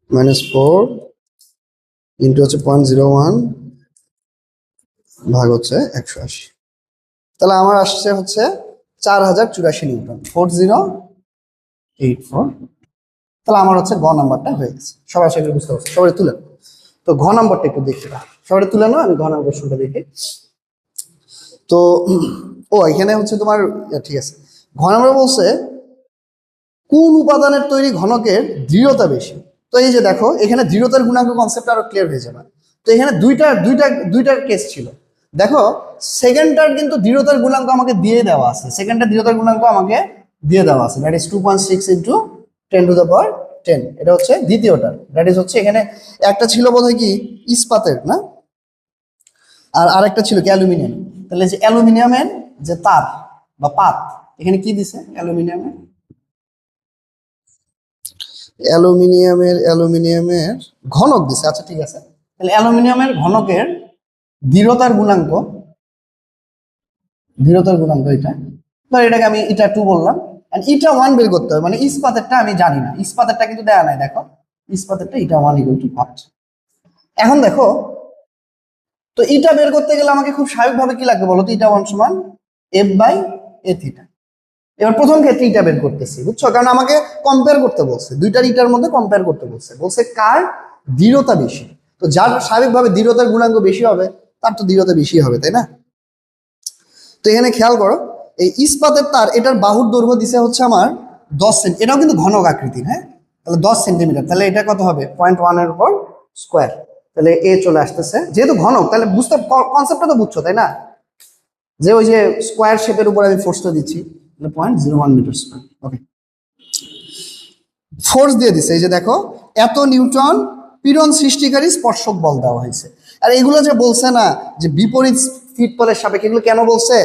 -4 ইন্টু হচ্ছে 0.01 ভাগ হচ্ছে 180, তাহলে আমার আসছে হচ্ছে 4084 নিউটন, 4084। তাহলে আমার হচ্ছে গ নাম্বারটা হয়ে গেছে। সবাই আশা করি বুঝতে পারছো, সবাই তুলে। তো ঘ নাম্বারটা একটু দেখি, সবাই তুলে নাও, আমি ঘ নাম্বার কোশ্চেনটা দেখি। তো ও এখানে হচ্ছে তোমার ঠিক আছে, ঘ নাম্বার বলছে কোন উপাদানের তৈরি ঘনকের দৃঢ়তা বেশি। তো এই যে দেখো এখানে দৃঢ়তার গুণাঙ্ক কনসেপ্ট আরো ক্লিয়ার হয়ে যাবে। তো এখানে দুইটার কেস ছিল। দেখো সেকেন্ডটার কিন্তু দৃঢ়তার গুণাঙ্ক আমাকে দিয়ে দেওয়া আছে, সেকেন্ডটার দৃঢ়তার গুণাঙ্ক আমাকে দিয়ে দেওয়া আছে, দ্যাট ইজ 2.6 ইন্টু 10⁻10। এটা হচ্ছে দ্বিতীয়টার, দ্যাট ইজ হচ্ছে এখানে একটা ছিল বোধহয় কি ইস্পাতের না, আর আরেকটা ছিল কি অ্যালুমিনিয়াম। তাহলে যে অ্যালুমিনিয়ামের যে তার বা পাত, এখানে কি দিছে অ্যালুমিনিয়ামের অ্যালুমিনিয়ামের ঘনক দিছে। আচ্ছা ঠিক আছে, তাহলে অ্যালুমিনিয়ামের ঘনকের দৃঢ়তার গুণাঙ্ক এটা, ধর এটাকে আমি ইটা 2 বললাম, এন্ড ইটা 1 বের করতে হবে, মানে ইস্পাতেরটা আমি জানি না, ইস্পাতেরটা কিন্তু দেয়া নাই, দেখো ইস্পাতেরটা ইটা 1 ইকুয়াল টু 5। এখন দেখো, তো ইটা বের করতে গেলে আমাকে খুব স্বাভাবিকভাবে কি লাগবে বলো তো, ইটা 1 সমান এফ বাই এ থিটা। এবার প্রথম ক্ষেত্রে ইটা বের করতেছি, বুঝছো, কারণ আমাকে কম্পেয়ার করতে বলছে, দুইটার ইটার মধ্যে কম্পেয়ার করতে বলছে কার দৃঢ়তা বেশি। তো যার স্বাভাবিকভাবে দৃঢ়তার গুণাঙ্ক বেশি হবে তার তো দৃঢ়তা বেশি হবে, তাই না? তো এখানে খেয়াল করো, এই ইস্পাতের তার এটার বাহুর দৈর্ঘ্য দিছে হচ্ছে আমার 10 সেন্টি, এটাও কিন্তু ঘনক আকৃতির, হ্যাঁ, তাহলে 10 সেন্টিমিটার, তাহলে এটা কত হবে 0.1 এর উপর স্কোয়ার, তাহলে এ চলে আসতেছে, যেহেতু ঘনক তাহলে বুঝতে কনসেপ্টটা তো বুঝছো, তাই না? যে ওই যে স্কোয়ার শেপের উপর আমি ফোর্সটা দিচ্ছি, 0.01 মিটার স্কোয়ার। ওকে, ফোর্স দিয়ে দিছে, এই যে দেখো এত নিউটন পীড়ন সৃষ্টিকারী স্পর্শক বল দেওয়া হয়েছে। আর এগুলো যে বলছে না যে বিপরীত স্থির তলের সাপেক্ষে, এগুলো কেন বলছে?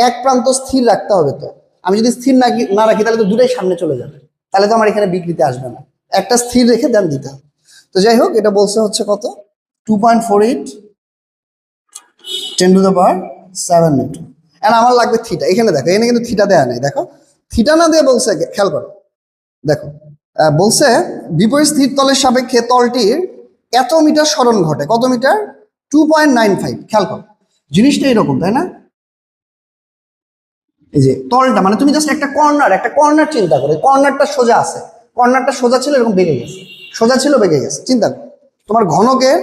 এক প্রান্ত স্থির রাখতে হবে, তো আমি যদি স্থির না রাখি তাহলে তো দুটাই সামনে চলে যাবে, তাহলে তো আমার এখানে বিকৃতি আসবে না, একটা স্থির রেখে দেন দিতে হবে। তো যাই হোক, এটা বলছে হচ্ছে কত 2.48 10⁻7 মিটার। আর আমার লাগবে থিটা, এখানে দেখো এখানে কিন্তু থিটা দেওয়া নেই, দেখো থিটা না দিয়ে বলছে, খেয়াল করো, দেখো বলছে বিপরীত স্থির তলের সাপেক্ষে তলটির এত মিটার সরণ ঘটে, কত মিটার 2.95। খেয়াল করো জিনিসটা এরকম, তাই না? এই যে তলটা, মানে তুমি জাস্ট একটা কর্নার চিন্তা করো, কর্নারটা সোজা আছে, কর্নারটা সোজা ছিল এরকম বেঁকে গেছে, সোজা ছিল বেঁকে গেছে। চিন্তা করো তোমার ঘনকের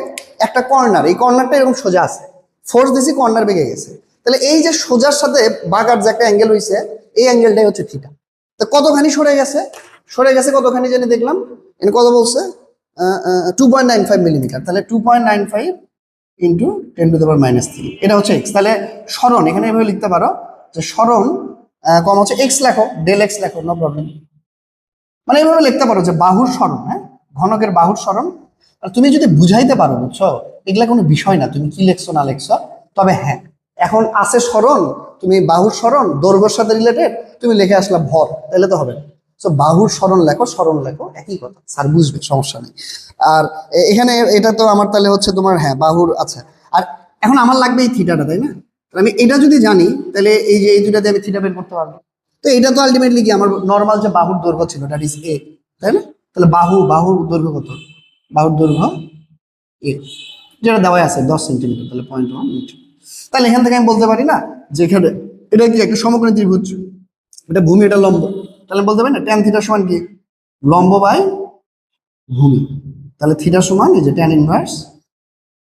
একটা কর্নার, এই কর্নারটা এরকম সোজা আছে, ফোর্স দিছি কর্নার বেঁকে গেছে, তাহলে এই যে সোজার সাথে বাঁকার যে একটা অ্যাঙ্গেল হইছে এই অ্যাঙ্গেলটাই হচ্ছে থিটা। তো কতখানি সরে গেছে, সরে গেছে কতখানি জানি দেখলাম, এখানে কত বলছে 2.95 মিলিমিটার, তাহলে 2.95 ইন্টু 10⁻³ এটা হচ্ছে এক্স। তাহলে সরণ এখানে এভাবে লিখতে পারো যে সরণ কম হচ্ছে এক্স লেখো, ডেল এক্স লেখো, নো প্রবলেম। মানে এইভাবে লিখতে পারো যে বাহুর সরণ, হ্যাঁ ঘনকের বাহুর সরণ। আর তুমি যদি বুঝাইতে পারো, বুঝছো, এগুলা কোনো বিষয় না তুমি কি লেখছো না লেখছো। তবে হ্যাঁ এখন আছে সরণ, তুমি বাহুর সরণ দৈর্ঘ্যের সাথে রিলেটেড তুমি লিখে আসলা ভর, তাহলে তো হবে না। তো বাহুর সরণ লেখো, সরণ লেখো, একই কথা, স্যার বুঝবে, সমস্যা নেই। আর এখানে এটা তো আমার তাহলে হচ্ছে তোমার হ্যাঁ বাহুর, আচ্ছা। আর এখন আমার লাগবে এই থিটাটা, তাই না? আমি এটা যদি জানি তাহলে এই যে এই দুটাতে আমি থিটা বের করতে পারবো। তো এটা তো আলটিমেটলি কি আমার নর্মাল যে বাহুর দৈর্ঘ্য ছিল দ্যাট ইজ এ, তাই না? তাহলে বাহুর দৈর্ঘ্য কত? বাহুর দৈর্ঘ্য এ, যেটা দেওয়া আছে 10 সেন্টিমিটার, তাহলে 0.1 মিটার। তাহলে এখান থেকে আমি বলতে পারি না যে এখানে এটা কি একটা সমকোণী ত্রিভুজ, এটা ভূমি এটা লম্ব, তাহলে বলতে পারি না ট্যান থিটা সমান কি লম্ব বাই ভূমি। তাহলে থিটা সমান এই যে ট্যান ইনভার্স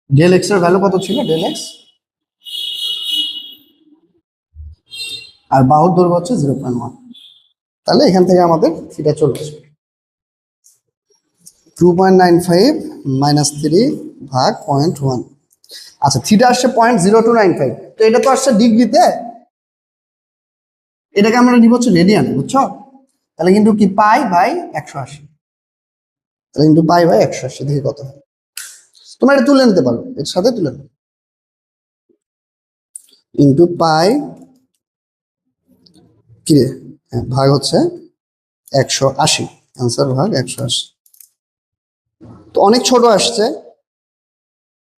ডেল এক্স এর ভ্যালু কত ছিল, ডেল এক্স, আর বাহুর দৈর্ঘ্য হচ্ছে 0.1। তাহলে এখান থেকে আমাদের থিটা চলে আসবে 2.95 মাইনাস 3 ভাগ 0.1। আচ্ছা থিটা আসছে 0.0295, তো এটা তো আসছে ডিগ্রিতে, এটাকে আমরা নিব হচ্ছে রেডিয়ানে, বুঝছো? তাহলে কিন্তু কি পাই বাই 180, তাহলে কিন্তু পাই বাই 180 দেখি কত হয়। তোমরা এটা তুলে নিতে পারো, এর সাথে তুলে নেবে ইন্টু পাই কি রে, হ্যাঁ ভাগ হচ্ছে 180, আনসার ভাগ 180। তো অনেক ছোট আসছে,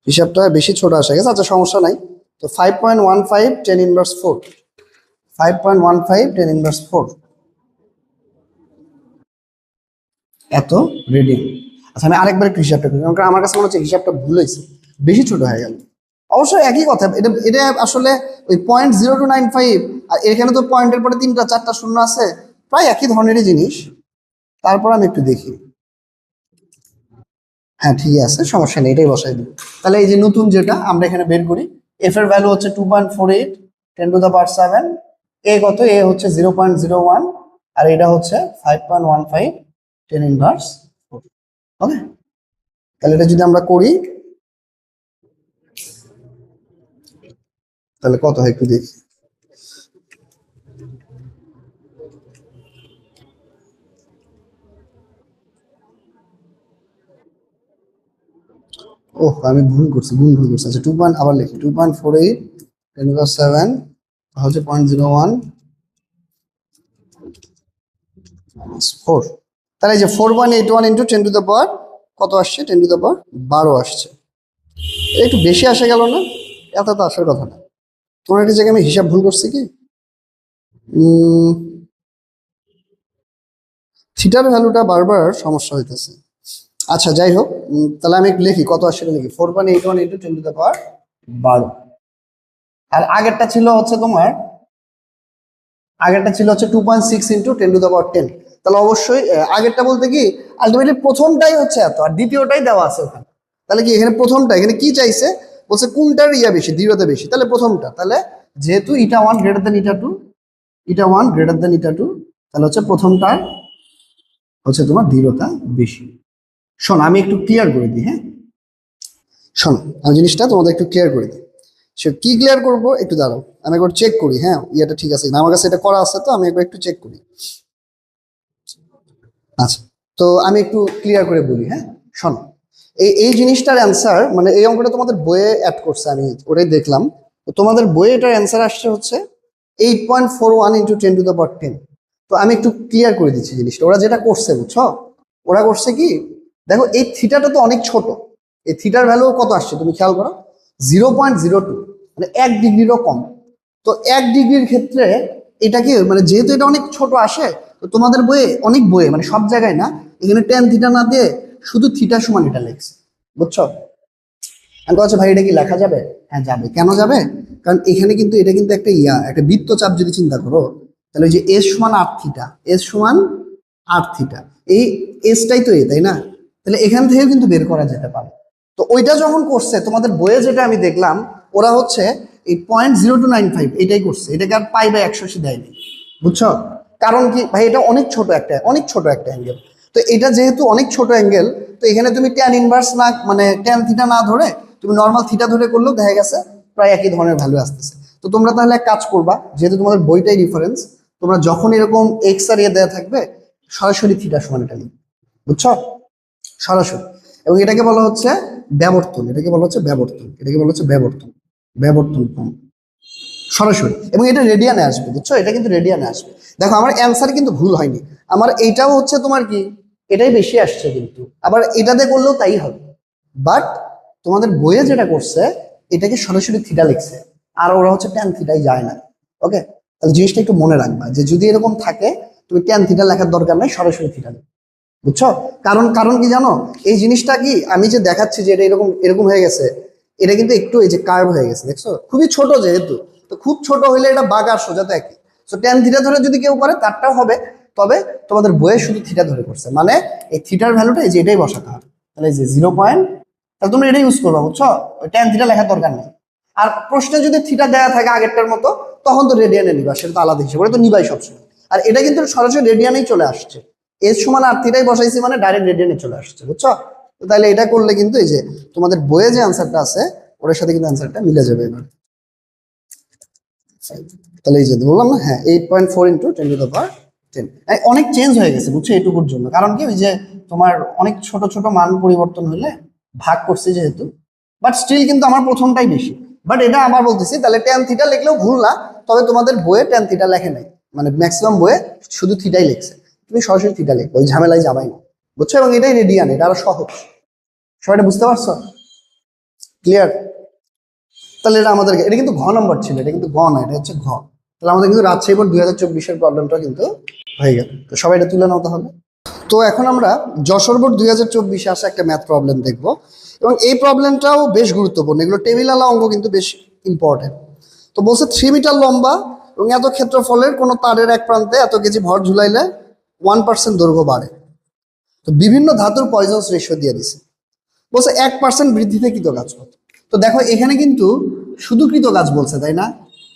হিসাবটা বেশি ছোট আসে গেছে, আচ্ছা সমস্যা নাই। তো 5.15 10 ইনভার্স 4, 5.15 10 ইনভার্স 4 এত রেডিয়ান। আচ্ছা আমি আরেকবার একটু হিসাবটা করি, কারণ আমার কাছে মনে হচ্ছে হিসাবটা ভুল হয়েছে, বেশি ছোট হয়ে গেল। অবশ্যই একই কথা, এটা এটা আসলে ওই 0.0295, আর এখানে তো পয়েন্টের পরে 3টা 4টা শূন্য আছে, প্রায় একই ধরনেরই জিনিস। তারপর আমি একটু দেখি, হ্যাঁ ঠিকই আছে, সমস্যা নেই, এটাই বসাই দিব। তাহলে এই যে নতুন যেটা আমরা এখানে বের করি, এফ এর ভ্যালু হচ্ছে 2.48 10⁻7, এ কত, এ হচ্ছে 0.01, আর এটা হচ্ছে 5.15 10 ইনভার্স 4। ওকে, তাহলে এটা যদি আমরা করি তাহলে কত হয় একটু দেখি। ওহ আমি ভুল করছি, ভুল করছি। আচ্ছা আবার লিখি 2.48 10⁻7 হচ্ছে 0.01 4। তাহলে এই যে 4.81 ইন্টু 10⁻, কত আসছে, 10⁻12 আসছে। এটা একটু বেশি আসে গেল না? এত তো আসার কথা না। তোমার একটা জায়গায় আমি হিসাব ভুল করছি কি, থিটার ভ্যালুটা বারবার সমস্যা হইতেছে। আচ্ছা যাই হোক, তাহলে আমি একটু লিখি কত আসছে লিখি 4.81 ইন্টু 10⁻12। আর আগেরটা ছিল হচ্ছে তোমার, আগেরটা ছিল হচ্ছে 2.6 ইন্টু 10⁻10। তাহলে অবশ্যই আগেরটা বলতে কি আলটিমেটলি প্রথমটাই হচ্ছে এত, আর দ্বিতীয়টাই দেওয়া আছে ওখানে। তাহলে কি এখানে প্রথমটা, এখানে কি চাইছে, বলছে কোনটার ইয়া বেশি, দৃঢ়তা বেশি, তাহলে প্রথমটা। তাহলে যেহেতু ইটা 1 গ্রেটার দেন ইটা 2, ইটা 1 গ্রেটার দেন ইটা 2, তাহলে হচ্ছে প্রথমটার হচ্ছে তোমার দৃঢ়তা বেশি। শোনো আমি একটু ক্লিয়ার করে দিই, হ্যাঁ শোনো আমি জিনিসটা তোমাদের একটু ক্লিয়ার করে দিই। সে কি ক্লিয়ার করবো একটু দাঁড়াও, আমি একবার চেক করি, হ্যাঁ ইয়েটা ঠিক আছে না, আমার কাছে এটা করা আছে, তো আমি একবার একটু চেক করি। আচ্ছা তো আমি একটু ক্লিয়ার করে বলি, হ্যাঁ শোনো, এই জিনিসটার অ্যান্সার মানে এই অঙ্কটা তোমাদের বইয়ে অ্যাড করছে, আমি ওটাই দেখলাম। তো তোমাদের বইয়ে এটার অ্যান্সার আসছে হচ্ছে 8.41 ইন্টু 10⁻10। তো আমি একটু ক্লিয়ার করে দিচ্ছি জিনিসটা, ওরা যেটা করছে বুঝছো, ওরা করছে কি দেখো, এই থিটাটা তো অনেক ছোট, এই থিটার ভ্যালু কত আসছে তুমি খেয়াল করো, 0.02, মানে 1 ডিগ্রিরও কম। তো 1 ডিগ্রির ক্ষেত্রে এটা কি মানে যেহেতু এটা অনেক ছোট আসে, তো তোমাদের বইয়ে অনেক বইয়ে মানে সব জায়গায় না, এখানে ট্যান থিটা না দিয়ে শুধু থিটা সমান এটা লেখছে, বুঝছো? আমি বলছি ভাই এটা কি লেখা যাবে? হ্যাঁ যাবে, কেন যাবে, কারণ এখানে কিন্তু এটা কিন্তু একটা একটা বৃত্তচাপ যদি চিন্তা করো, তাহলে ওই যে এস সমান 8 থিটা, এস সমান আর থিটা, এই এসটাই তো এ, তাই না? তাহলে এখান থেকেও কিন্তু বের করা যেতে পারে। তো ওইটা যখন করছে তোমাদের বইয়ে যেটা আমি দেখলাম, ওরা হচ্ছে এই 0.0295 এটাই করছে, এটাকে আর পাই বাই 180 দেয়নি, বুঝছো? কারণ কি ভাই, এটা অনেক ছোট একটা অ্যাঙ্গেল। তো এটা যেহেতু অনেক ছোট অ্যাঙ্গেল, তো এখানে তুমি ট্যান ইনভার্স না, মানে ট্যান থিটা না ধরে তুমি নর্মাল থিটা ধরে করলেও দেখা গেছে প্রায় একই ধরনের ভ্যালু আসতেছে। তো তোমরা তাহলে এক কাজ করবা, যেহেতু তোমাদের বইটাই রিফারেন্স, তোমরা যখন এরকম এক্স আর এ দেওয়া থাকবে সরাসরি থিটা সমান এটা লিখবে, বুঝছো? সরাসরি। এবং এটাকে বলা হচ্ছে ব্যবর্তন, এটাকে বলা হচ্ছে ব্যবর্তন, এটাকে বলা হচ্ছে ব্যবর্তন, ব্যবর্তন কোণ, সরাসরি। এবং এটা রেডিয়ানে আসবে, বুঝছো? এটা কিন্তু রেডিয়ানে আসবে। দেখো আমার অ্যান্সার কিন্তু ভুল হয়নি, আমার এইটাও হচ্ছে তোমার কি, এটাই বেশি আসছে, কিন্তু আবার এটাতে করলেও তাই হবে। বাট তোমাদের বইয়ে যেটা করছে, এটাকে সরাসরি থিটা লিখছে, আর ওরা হচ্ছে ট্যান থিটাই যায় না। ওকে, তাহলে জিনিসটা একটু মনে রাখবা, যে যদি এরকম থাকে তুমি ট্যান থিটা লেখার দরকার নাই, সরাসরি থিটা লিখবে, বুঝছো? কারণ কারণ কি জানো, এই জিনিসটা কি আমি যে দেখাচ্ছি যে এটা এরকম এরকম হয়ে গেছে, এটা কিন্তু একটু এই যে কার্ভ হয়ে গেছে, দেখছো? খুবই ছোট যেহেতু, তো খুব ছোট হইলে এটা বাঁক আর সোজা তো একই। তো ট্যান থিটা ধরে যদি কেউ করে তারটাও হবে, তবে তোমাদের বইয়ে শুধু থিটা ধরে করছে, মানে এই থিটার ভ্যালুটা এই যে এটাই বসাতে হবে। তাহলে এই যে 0 পয়েন্ট, তাহলে তুমি এটা ইউজ করবা, বুঝছো? ওই ট্যান থিটা লেখার দরকার নেই। আর প্রশ্নে যদি থিটা দেয়া থাকে আগেরটার মতো, তখন তো রেডিয়ানে নিবা, সেটা তো আলাদা হিসেবে, ওটা তো নিবাই সবসময়। আর এটা কিন্তু সরাসরি রেডিয়ানেই চলে আসছে, এস সমান আর থিটাই বসাইছি মানে ডাইরেক্ট রেডিয়ানে চলে আসছে, বুঝছো? তো তাহলে এটা করলে কিন্তু এই যে তোমাদের বইয়ে যে অ্যান্সারটা আছে ওটার সাথে কিন্তু অ্যান্সারটা মিলে যাবে এবার। তাহলে এই যে বললাম না, হ্যাঁ 8.4 ইন্টু 10⁻10 অনেক চেঞ্জ হয়ে গেছে, বুঝছো? এইটুকুর জন্য কারণ কি, ওই যে তোমার অনেক ছোট ছোট মান পরিবর্তন হলে ভাগ করছে যেহেতু, বাট স্টিল কিন্তু আমার প্রথমটাই বেশি। বাট এটা আমার বলতেছি, তাহলে ট্যান থিটা লিখলেও ভুল না, তবে তোমাদের বইয়ে ট্যান থিটা লেখে নাই, মানে ম্যাক্সিমাম বইয়ে শুধু থিটাই লিখছে, তুমি সরাসরি থিটা লিখবে, ওই ঝামেলায় যাবাই না, বুঝছো? এবং এটাই রেডিয়ান, এটা আরো সহজ। সবাই বুঝতে পারছো? ক্লিয়ার? তাহলে এটা আমাদের, এটা কিন্তু ঘ নম্বর ছিল, এটা কিন্তু গ না, এটা হচ্ছে ঘ। তাহলে আমাদের কিন্তু রাজশাহী বোর্ড 2024-এর প্রবলেমটা কিন্তু হয়ে গেল। তো সবাই এটা তুলে নাও তাহলে। তো এখন আমরা যশোর বোর্ড 2024-এ আসা একটা ম্যাথ প্রবলেম দেখব, এবং এই প্রবলেমটাও বেশ গুরুত্বপূর্ণ, এগুলো টেবিলালা অঙ্ক কিন্তু বেশ ইম্পর্টেন্ট। তো বলছে 3 মিটার লম্বা এবং এত ক্ষেত্রফলের কোনো তারের এক প্রান্তে এত কেজি ভর ঝুলাইলে 1% দৈর্ঘ্য বাড়ে। তো বিভিন্ন ধাতুর পয়জনস রেশিও দিয়ে দিছে, বলছে 1% বৃদ্ধিতে কৃতকাজ কত। তো দেখো এখানে কিন্তু শুধু কৃতকাজ বলছে, তাই না?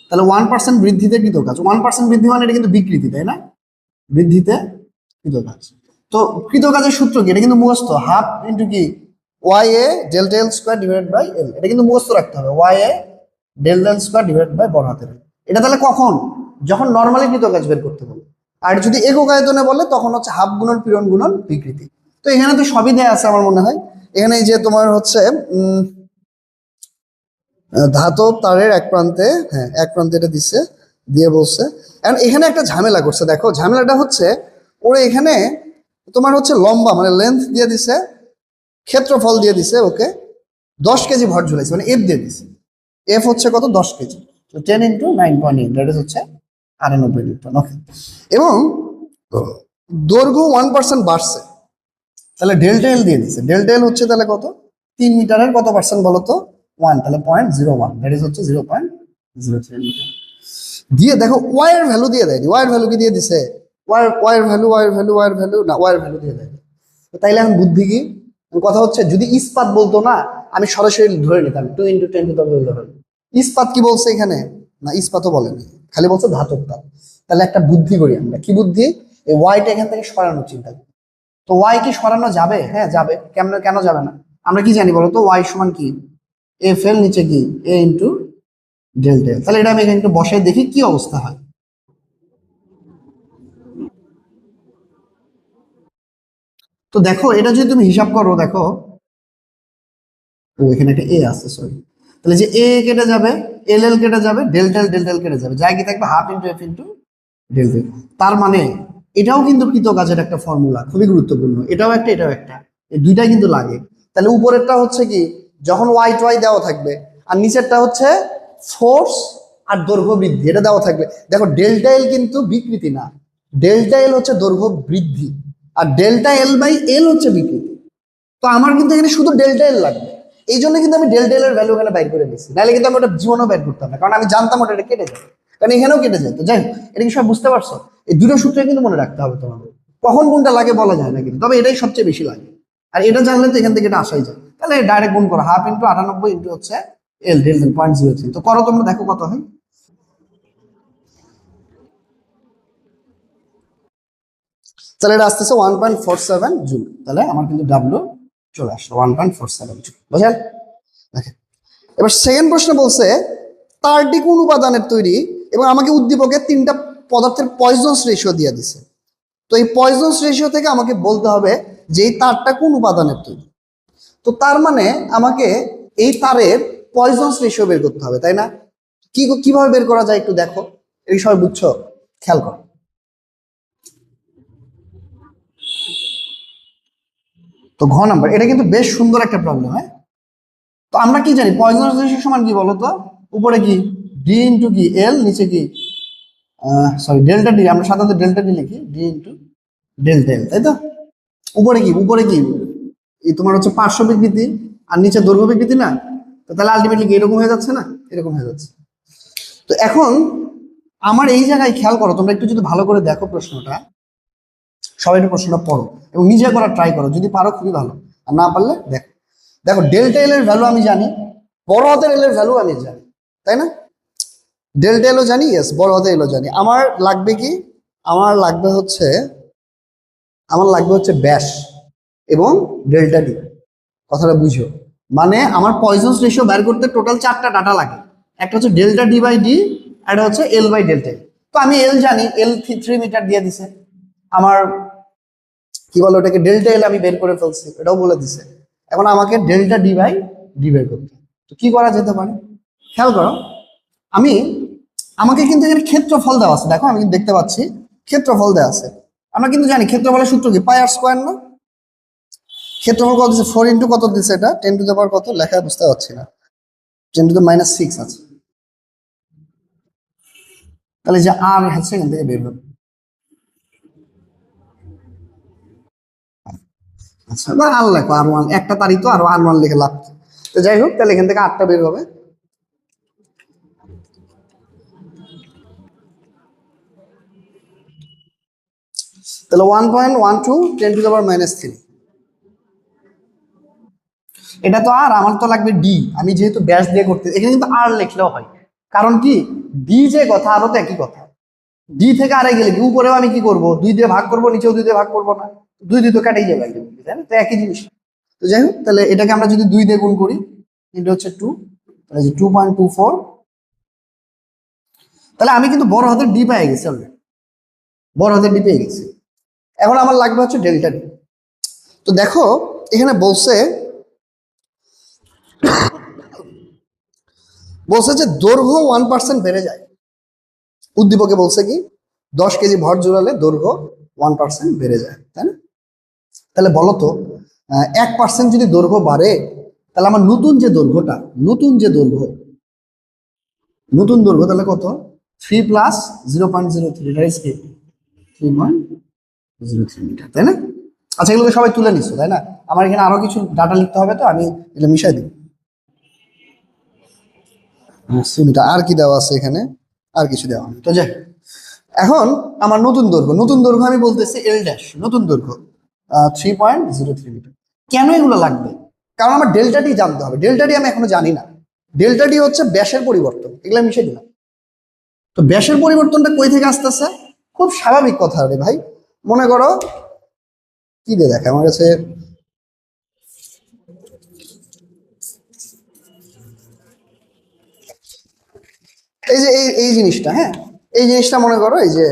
তাহলে 1% বৃদ্ধিতে কৃতকাজ, 1% বৃদ্ধি মানে এটা কিন্তু বিকৃতি, তাই না? বৃদ্ধিতে কৃতকাজ। তো কৃতকাজের সূত্র কি? এটা কিন্তু মুখস্থ, হাফ ইন্টু কি, Y A delta L square divide by L, এটা কিন্তু মুখস্থ রাখতে হবে, Y A delta L square divide by বড় হাতের এল। এটা তাহলে কখন? যখন নর্মালি কৃতকাজ বের করতে বলে। আর যদি একক আয়তনে বলে তখন হচ্ছে হাফ গুণন পীড়ন গুণন বিকৃতি। তো এখানে তো সবই দেয়া আছে আমার মনে হয়। এখানে এই যে তোমার হচ্ছে ধাতব তারের এক প্রান্তে, হ্যাঁ এক প্রান্তে এটা দিচ্ছে, দিয়ে বলছে। এখন এখানে একটা ঝামেলা করছে, দেখো ঝামেলাটা হচ্ছে ওরা এখানে তোমার হচ্ছে লম্বা মানে লেন্থ দিয়ে দিছে, ক্ষেত্রফল দিয়ে দিছে, ওকে 10 কেজি ভর ঝুলাইছে, মানে এফ দিয়ে দিছে। এফ হচ্ছে কত? 10 কেজি। তো 10 ইন্টু 9.8, দ্যাট ইজ হচ্ছে 98 নিউটন। ওকে, এবং দৈর্ঘ্য 1% বাড়ছে, তাহলে ডেল্টা এল দিয়ে দিছে। ডেল্টা এল হচ্ছে তাহলে কত? 3 মিটারের কত পার্সেন্ট বলো তো? 1, তাহলে 0.01, দ্যাট ইজ হচ্ছে 0.03 মিটার। দিয়ে দেখো ওয়াই এর ভ্যালু দিয়ে দেয়নি, ওয়াই এর ভ্যালু কি দিয়ে দিছে? ওয়াই এর ভ্যালু, ওয়াই এর ভ্যালু, ওয়াই এর ভ্যালু না, ওয়াই এর ভ্যালু দিয়ে দেয়। তাইলে এখন বুদ্ধি কি? কথা হচ্ছে যদি ইস্পাত বলতো না, আমি সরাসরি ধরে নিতাম 2 ইন্টু 10⁻11। ইস্পাত কি বলছে এখানে? না, ইস্পাতও বলেনি, খালি বলছে ধাতব তাপ। তাহলে একটা বুদ্ধি করি আমরা, কি বুদ্ধি? এই ওয়াইটা এখান থেকে সরানোর চিন্তা করি। তো ওয়াই কি সরানো যাবে? হ্যাঁ যাবে। কেন কেন যাবে না? আমরা কি জানি বলো তো? ওয়াই সমান কি, এফ এল নিচে কি এ ইন্টু ডেল্টা এল। তাহলে এটা আমি এখানে একটু বসাই দেখি কি অবস্থা হয়। তো দেখো এটা যদি তুমি হিসাব করো, দেখো ও এখানে একটা এ আছে, সরি। তাহলে যে এ কেটে যাবে, এল এল কেটে যাবে, ডেল্টা এল কেটে যাবে, যাই কি থাকবে half into F into delta L. তার মানে এটাও কিন্তু কৃতকাজের একটা ফর্মুলা, খুবই গুরুত্বপূর্ণ, এটাও একটা এটাও একটা, এই দুইটাই কিন্তু লাগে। তাহলে উপরেরটা হচ্ছে কি, যখন ওয়াই টোয়াই দেওয়া থাকবে, আর নিচেরটা হচ্ছে ফোর্স আর দৈর্ঘ্য বৃদ্ধি, এটা দেওয়া থাকবে। দেখো ডেল্টা এল কিন্তু বিকৃতি না, ডেল্টা এল হচ্ছে দৈর্ঘ্য বৃদ্ধি, আর ডেল্টা এল বাই এল হচ্ছে বিকৃতি। তো আমার কিন্তু এখানে শুধু ডেল্টা এল লাগবে, এই জন্য কিন্তু আমি ডেল্টা এল এর ভ্যালু এখানে বাইর করে নিচ্ছি, নাহলে কিন্তু আমি ওটা জীবনও বাইর করতাম না, কারণ আমি জানতাম ওটা এটা কেটে যাবে, কারণ এখানেও কেটে যায়। তো যাই হোক, এটা কি সব বুঝতে পারছো? এই দুটো সূত্রে কিন্তু মনে রাখতে হবে তোমাদের, কখন কোনটা লাগে বলা যায় না, কিন্তু তবে এটাই সবচেয়ে বেশি লাগে। আর এটা জানলে তো এখান থেকে এটা আসাই যায়। তাহলে ডাইরেক্ট গুণ করো, 1/2 × 98 ইন্টু হচ্ছে এল, ডেল 0.03। তো করো তোমরা, দেখো কত হয়। তাহলে এটা আসতেছে 1.47 জুল। তাহলে আমার কিন্তু ডাব্লু চলে আসলো 1.47 জুল, বুঝলেন? দেখেন, এবার সেকেন্ড প্রশ্ন বলছে তারটি কোন উপাদানের তৈরি, এবং আমাকে উদ্দীপকের 3টা পদার্থের পয়জনস রেশিও দিয়ে দিছে। তো এই পয়জনস রেশিও থেকে আমাকে বলতে হবে যে এই তারটা কোন উপাদানের তৈরি। তো তার মানে আমাকে এই তারের পয়জনস রেশিও বের করতে হবে, তাই না? কিভাবে বের করা যায় একটু দেখো, এই সবাই বুঝছো, খেয়াল করো। তো ঘ নাম্বার, এটা কিন্তু বেশ সুন্দর একটা প্রবলেম। হ্যাঁ, তো আমরা কি জানি পয়জনস রেশিও সমান কি বলতো? উপরে কি ডি ইন্টু কি এল, নিচে কি সরি ডেল্টা ডি, আমরা সাধারণত ডেল্টা ডি লিখি, ডি ইন্টু ডেল্টা এল, তাই তো? উপরে কি এই তোমার হচ্ছে পার্শ্ব বিকৃতি, আর নিচে দৈর্ঘ্য বিকৃতি না? তো তাহলে আলটিমেটলি এরকম হয়ে যাচ্ছে না, এরকম হয়ে যাচ্ছে। তো এখন আমার এই জায়গায় খেয়াল করো, তোমরা একটু যদি ভালো করে দেখো প্রশ্নটা, সবাই একটু প্রশ্নটা পড়ো এবং নিজে করার ট্রাই করো, যদি পারো খুবই ভালো, আর না পারলে দেখো। দেখো ডেল্টা এল এর ভ্যালু আমি জানি, বড় হাতের এল এর ভ্যালু আমি জানি, তাই না? ডেল্টা এলও জানি, ইয়েস, বড় হাতের এলও জানি। আমার লাগবে কি? আমার লাগবে হচ্ছে ব্যাস এবং ডেল্টা ডি। কথাটা বুঝো, মানে আমার পয়জনস রেশিও বের করতে টোটাল 4টা ডাটা লাগে। একটা হচ্ছে ডেল্টা ডি বাই ডি, একটা হচ্ছে এল বাই ডেল্টা এল। তো আমি এল জানি, এল 3 মিটার দিয়ে দিছে। আমার কি বলো ওটাকে, ডেল্টা এল আমি বের করে ফেলছি, এটাও বলে দিছে। এখন আমাকে ডেল্টা ডি বাই ডি বের করতে। তো কি করা যেতে পারে, খেয়াল করো। আমি আমাকে কিন্তু এখানে ক্ষেত্রফল দেওয়া আছে, দেখো আমি কিন্তু দেখতে পাচ্ছি ক্ষেত্রফল দেওয়া আছে। আমরা কিন্তু জানি ক্ষেত্রফলের সূত্র কি, পাই আর স্কোয়ার না? ক্ষেত্রফল কত দিচ্ছে, 4 ইন্টু কত দিচ্ছে, এটা 10 টু দ্য পাওয়ার কত লেখা বুঝতে পারছি না, 10 টু দ্য -6 আছে। তাহলে যে আর হচ্ছে এখান থেকে বের হবে। আচ্ছা, না আর লেখো, আর 1, একটা তারিখ তো, আরো আর 1 লিখে লাভ কি? তো যাই হোক, তাহলে এখান থেকে 8টা বের হবে। তাহলে 1.12 10 টু দ্য পাওয়ার -3। এটা তো আর, আমার তো লাগবে ডি। আমি যেহেতু ব্যাস দিয়ে করতে, এখানে কিন্তু আর লিখলেও হয়, কারণ কি ডি যে কথা, আরো তো একই কথা। ডি থেকে আরে গেলে কি উপরেও আমি কি করব, 2 দিয়ে ভাগ করব, নিচেও 2 দিয়ে ভাগ করব না? 2 2 তো কাটাই যাবে একদম, তাই না? তো একই জিনিস। তো যাই হোক, তাহলে এটাকে আমরা যদি 2 দিয়ে গুণ করি, এটা হচ্ছে 2, তাহলে যে 2.24। তাহলে আমি কিন্তু বড় হাতের ডি পেয়ে গেছি অলরেডি, বড় হাতের ডি পেয়ে গেছি। এখন আমার লাগবে হচ্ছে ডেল্টা ডি। তো দেখো এখানে বলছে যে দৈর্ঘ্য 1% বেড়ে যায়। উদ্দীপকে বলছে কি 10 কেজি ভর জোড়ালে দৈর্ঘ্য 1% বেড়ে যায়, তাই না? তাহলে বলো তো 1% যদি দৈর্ঘ্য বাড়ে, তাহলে আমার নতুন দৈর্ঘ্য তাহলে কত? 3 প্লাস 0.03, এটা ইজ কি 3.03 মিটার, তাই না? আচ্ছা, এগুলো তো সবাই তুলে নিচ্ছ, তাই না? আমার এখানে আরো কিছু ডাটা লিখতে হবে, তো আমি এটা মিশাই দিই। মিটার আর কি দেওয়া আছে এখানে, আর কিছু দেওয়া নেই। তো যাই, এখন আমার নতুন দৈর্ঘ্য আমি বলতেছি এল ড্যাশ, নতুন দৈর্ঘ্য 3.03 মিটার। কেন এগুলো লাগবে? কারণ আমার ডেল্টা ডি জানতে হবে। ডেল্টা ডি আমি এখনো জানি না। ডেল্টা ডি হচ্ছে ব্যাসের পরিবর্তন, এগুলো মিশে দিলাম। তো ব্যাসের পরিবর্তনটা কই থেকে আসতেছে? খুব স্বাভাবিক কথা রে ভাই। মনে করো কি দিয়ে দেখে আমার কাছে, এই যে এই জিনিসটা, হ্যাঁ, এই জিনিসটা মনে করো, এই যে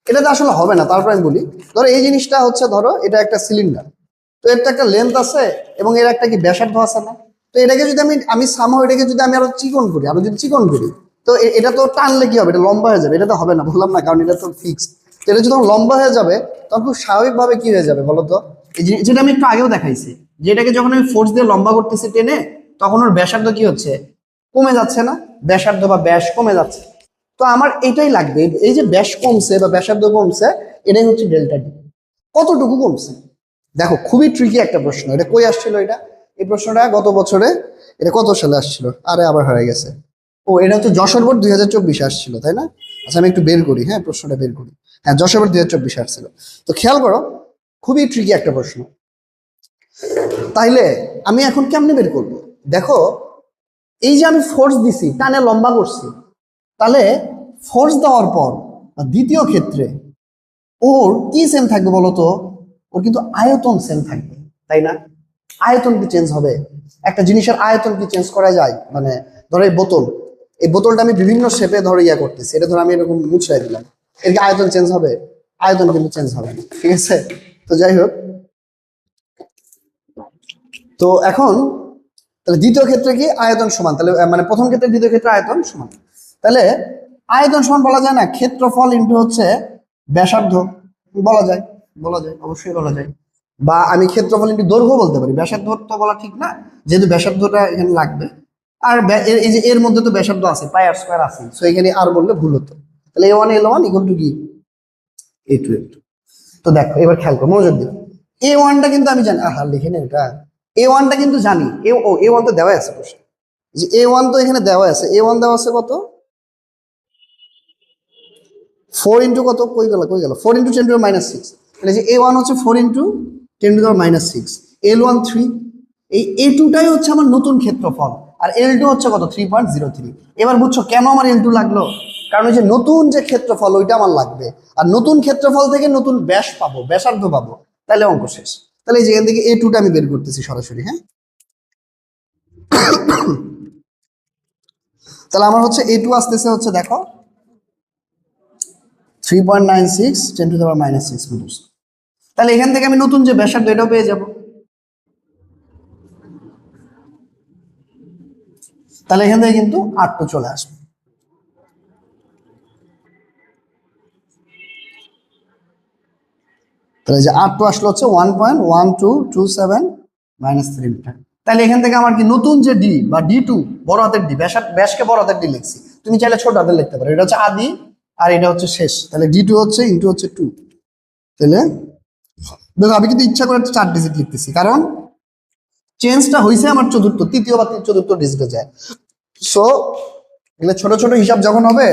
এটা তো আসলে হবে না, তারপর আমি বলি। ধরো এই জিনিসটা হচ্ছে, ধরো এটা একটা সিলিন্ডার, তো এর তো একটা লেন্থ আছে এবং এর একটা কি ব্যাসার্ধ আছে না? তো এটাকে যদি আমি সামহ এটাকে যদি আমি আরো চিকন করি, তো এটা তো টানলে কি হবে, এটা লম্বা হয়ে যাবে। এটা তো হবে না, বললাম না, কারণ এটা তো ফিক্সড। তো এটা যখন লম্বা হয়ে যাবে, তখন খুব স্বাভাবিকভাবে কি হয়ে যাবে বলতো, এই যেটা আমি একটু আগেও দেখাইছি, যে এটাকে যখন আমি ফোর্স দিয়ে লম্বা করতেছি টেনে, তখন ওর ব্যাসার্ধ কি হচ্ছে, কমে যাচ্ছে না? ব্যাসার্ধ বা ব্যাস কমে যাচ্ছে। তো আমার এটাই লাগবে, এই যে ব্যাস কমছে বা ব্যাসার্ধ কমছে, এটাই হচ্ছে ডেল্টা ডি। কতটুকু কমছে? দেখো খুবই ট্রিকি একটা প্রশ্ন। এটা কই আসছিল এটা? এই প্রশ্নটা গত বছরে, এটা কত সালে আসছিল, আরে আবার হয়ে গেছে। ও, এটা হচ্ছে যশোর বোর্ড 2024 আসছিল, তাই না? আচ্ছা, আমি একটু বের করি, হ্যাঁ, প্রশ্নটা বের করি। হ্যাঁ, যশোর 2024 আসছিল। তো খেয়াল করো, খুবই ট্রিকি একটা প্রশ্ন। তাইলে আমি এখন কেমনে বের করবো? দেখো, এই যে আমি ফোর্স দিছি, টানে লম্বা করছি, তাহলে ফোর্স দেওয়ার পর দ্বিতীয় ক্ষেত্রে ওর কি সেম থাকবে বলতো? ওর কিন্তু আয়তন সেম থাকবে, তাই না? আয়তন কি চেঞ্জ হবে? একটা জিনিসের আয়তন কি চেঞ্জ করা যায়? মানে ধরো এই বোতলটা আমি বিভিন্ন শেপে ধরো ইয়া করতেছি, এটা ধরো আমি এরকম মুছড়াই দিলাম, এর কি আয়তন চেঞ্জ হবে? আয়তন কিন্তু চেঞ্জ হবে না, ঠিক আছে? তো যাই হোক, তো এখন তাহলে দ্বিতীয় ক্ষেত্রে কি আয়তন সমান, তাহলে মানে প্রথম ক্ষেত্রে দ্বিতীয় ক্ষেত্রে আয়তন সমান, তাহলে আয়তন সমান বলা যায় না, ক্ষেত্রফল ইনটু হচ্ছে ব্যাসার্ধ, বলা যায়, অবশ্যই বলা যায়। বা আমি ক্ষেত্রফল ইনটু দৈর্ঘ্য বলতে পারি, ব্যাসার্ধ তো বলা ঠিক না, যেহেতু ব্যাসার্ধটা এখানে লাগবে। আর এই যে এর মধ্যে তো ব্যাসার্ধ আছে, পাই আর স্কয়ার আছে, সো এখানে আর বললে ভুল হতো। তাহলে A1 L1 ইকুয়াল টু কি A2 L2। তো দেখো এবার খেয়াল করো, মনোযোগ দিও। A1টা কিন্তু আমি জানি, আহা লিখে নে এটা, A1টা কিন্তু জানি, A1 তো দেওয়া আছে প্রশ্ন, যে A1 তো এখানে দেওয়া আছে, A1 দেওয়া আছে কত, 4 ইন্টু কত, কই গেল 4 ইন্টু 10 টু the minus 6, তাহলে যে A1 হচ্ছে 4 into 10 two the minus 6, L1 3, এই A2টাই হচ্ছে আমার নতুন ক্ষেত্রফল, আর L2 হচ্ছে কত 3.03। এবার বুঝছো কেন আমার L2 লাগলো? কারণ ওই যে নতুন যে ক্ষেত্রফল ওইটা আমার লাগবে, আর নতুন ক্ষেত্রফল থেকে নতুন ব্যাস পাবো, ব্যাসার্ধ পাবো, তাহলে অঙ্ক শেষ। তাহলে এই যেখান থেকে A2টা আমি বের করতেছি সরাসরি, হ্যাঁ। তাহলে আমার হচ্ছে A2 আসতেছে হচ্ছে দেখো 3.96 10 টু the minus 6 মিটার। তাহলে এখান থেকে আমি নতুন যে ব্যাসার্ধ এটাও পেয়ে যাব। তাহলে এখান থেকে কিন্তু 8 চলে আসবে। তাহলে যে 8 আসলো হচ্ছে 1.1227 মাইনাস 3 মিটার। তাহলে এখান থেকে আমার কি নতুন যে ডি বা D2 বড় হাতের ডি, ব্যাসকে বড় হাতের ডি লিখছি, তুমি চাইলে ছোট হাতের লিখতে পারো, এটা হচ্ছে আদি আর এটা হচ্ছে শেষ, তাহলে D2 হচ্ছে ইন্টু হচ্ছে 2। তাহলে দেখো আমি কিন্তু ইচ্ছা করে 4 ডিজিট লিখতেছি, কারণ চেঞ্জটা হয়েছে আমার তৃতীয় বা চতুর্থ ডিজিটে যায়। সো এগুলো ছোট ছোট হিসাব যখন হবে,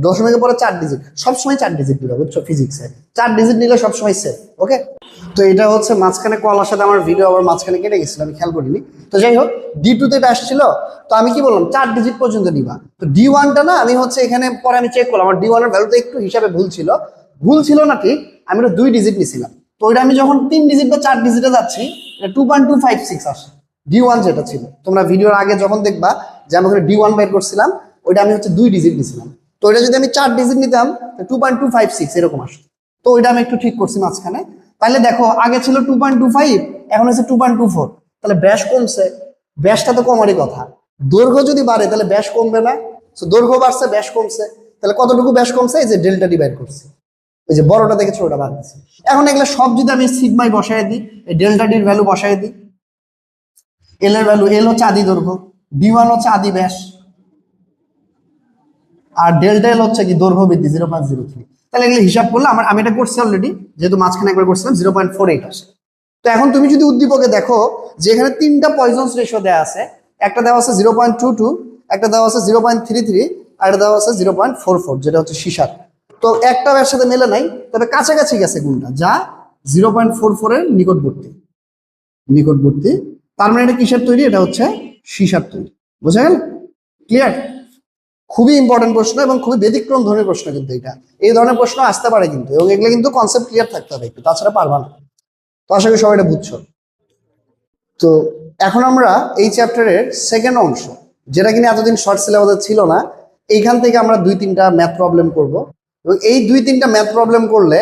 দশমিকের পরে 4 ডিজিট, সবসময় 4 ডিজিট দিবে, বুঝছো? ফিজিক্সে 4 ডিজিট নিলে সবসময় সেফ, ওকে? তো এটা হচ্ছে মাঝখানে কলার সাথে আমার ভিডিও আবার মাঝখানে কেটে গেছিল, আমি খেয়াল করিনি। তো যাই হোক, D2 তে এটা আসছিল, তো আমি কি বললাম 4 ডিজিট পর্যন্ত নিবা। তো D1টা না আমি হচ্ছে এখানে পরে আমি চেক করলাম, আমার D1 এর ভ্যালুতে একটু হিসাবে ভুল ছিল না ঠিক, আমি ওটা 2 ডিজিট নিছিলাম। তো ওইটা আমি যখন 3 ডিজিট বা 4 ডিজিটে যাচ্ছি, এটা 2.256 আসে। D1 যেটা ছিল, তোমরা ভিডিওর আগে যখন দেখবা যে আমি ওখানে D1 বের করছিলাম, ওইটা আমি হচ্ছে 2 ডিজিট নিছিলাম। তো ওইটা যদি আমি 4 ডিজিট নিতাম 2.256 এরকম আসে। তো ওইটা আমি একটু ঠিক করছি মাঝখানে। তাহলে দেখো আগে ছিল 2.25, এখন হচ্ছে 2.24, তাহলে ব্যাস কমছে। ব্যাসটা তো কমারই কথা, দৈর্ঘ্য যদি বাড়ে তাহলে ব্যাস কমবে না? দৈর্ঘ্য বাড়ছে, ব্যাস কমছে, তাহলে কতটুকু ব্যাস কমছে? এই যে ডেল্টা ডিভাইড করছি, এই যে বড়টা থেকে ছোটটা বাদ দিচ্ছি। এখন এগুলো সব যদি আমি সিগমায় বসাই দিই, এই ডেল্টা ডির ভ্যালু বসাই দিই, এল এর ভ্যালু, এল হচ্ছে আদি দৈর্ঘ্য, D1 হচ্ছে আদি ব্যাস, আর ডেল্টা এল হচ্ছে কি দৈর্ঘ্য বৃদ্ধি 0.03। তাহলে এগুলো হিসাব করলে আমি এটা করছি অলরেডি, যেহেতু মাঝখানে একবার করছিলাম 0.48 আসে। তো এখন তুমি যদি উদ্দীপকে দেখো যে এখানে 3টা পয়জনস রেশিও দেওয়া আছে, একটা দেওয়া আছে 0.22, একটা দেওয়া আছে 0.33, আর একটা দেওয়া আছে 0.44, যেটা হচ্ছে সীসার। তো একটা এর সাথে মেলে নাই, তবে কাছাকাছি গেছে গুণটা, যা 0.44 এর নিকটবর্তী। তার মানে এটা কিসের তৈরি? এটা হচ্ছে সীসার তৈরি। বোঝা গেল? ক্লিয়ার? খুবই ইম্পর্টেন্ট প্রশ্ন এবং খুবই ব্যতিক্রম ধরনের প্রশ্ন, কিন্তু এটা এই ধরনের প্রশ্ন আসতে পারে কিন্তু, এবং এগুলো কিন্তু কনসেপ্ট ক্লিয়ার থাকতে হবে একটু, তাছাড়া পারবা না। তো আশা করি সবাই এটা বুঝছো। তো এখন আমরা এই চ্যাপ্টারের সেকেন্ড অংশ, যেটা কিনা এতদিন শর্ট সিলেবাসে ছিল না, এইখান থেকে আমরা 2-3টা ম্যাথ প্রবলেম করব, এবং এই 2-3টা ম্যাথ প্রবলেম করলে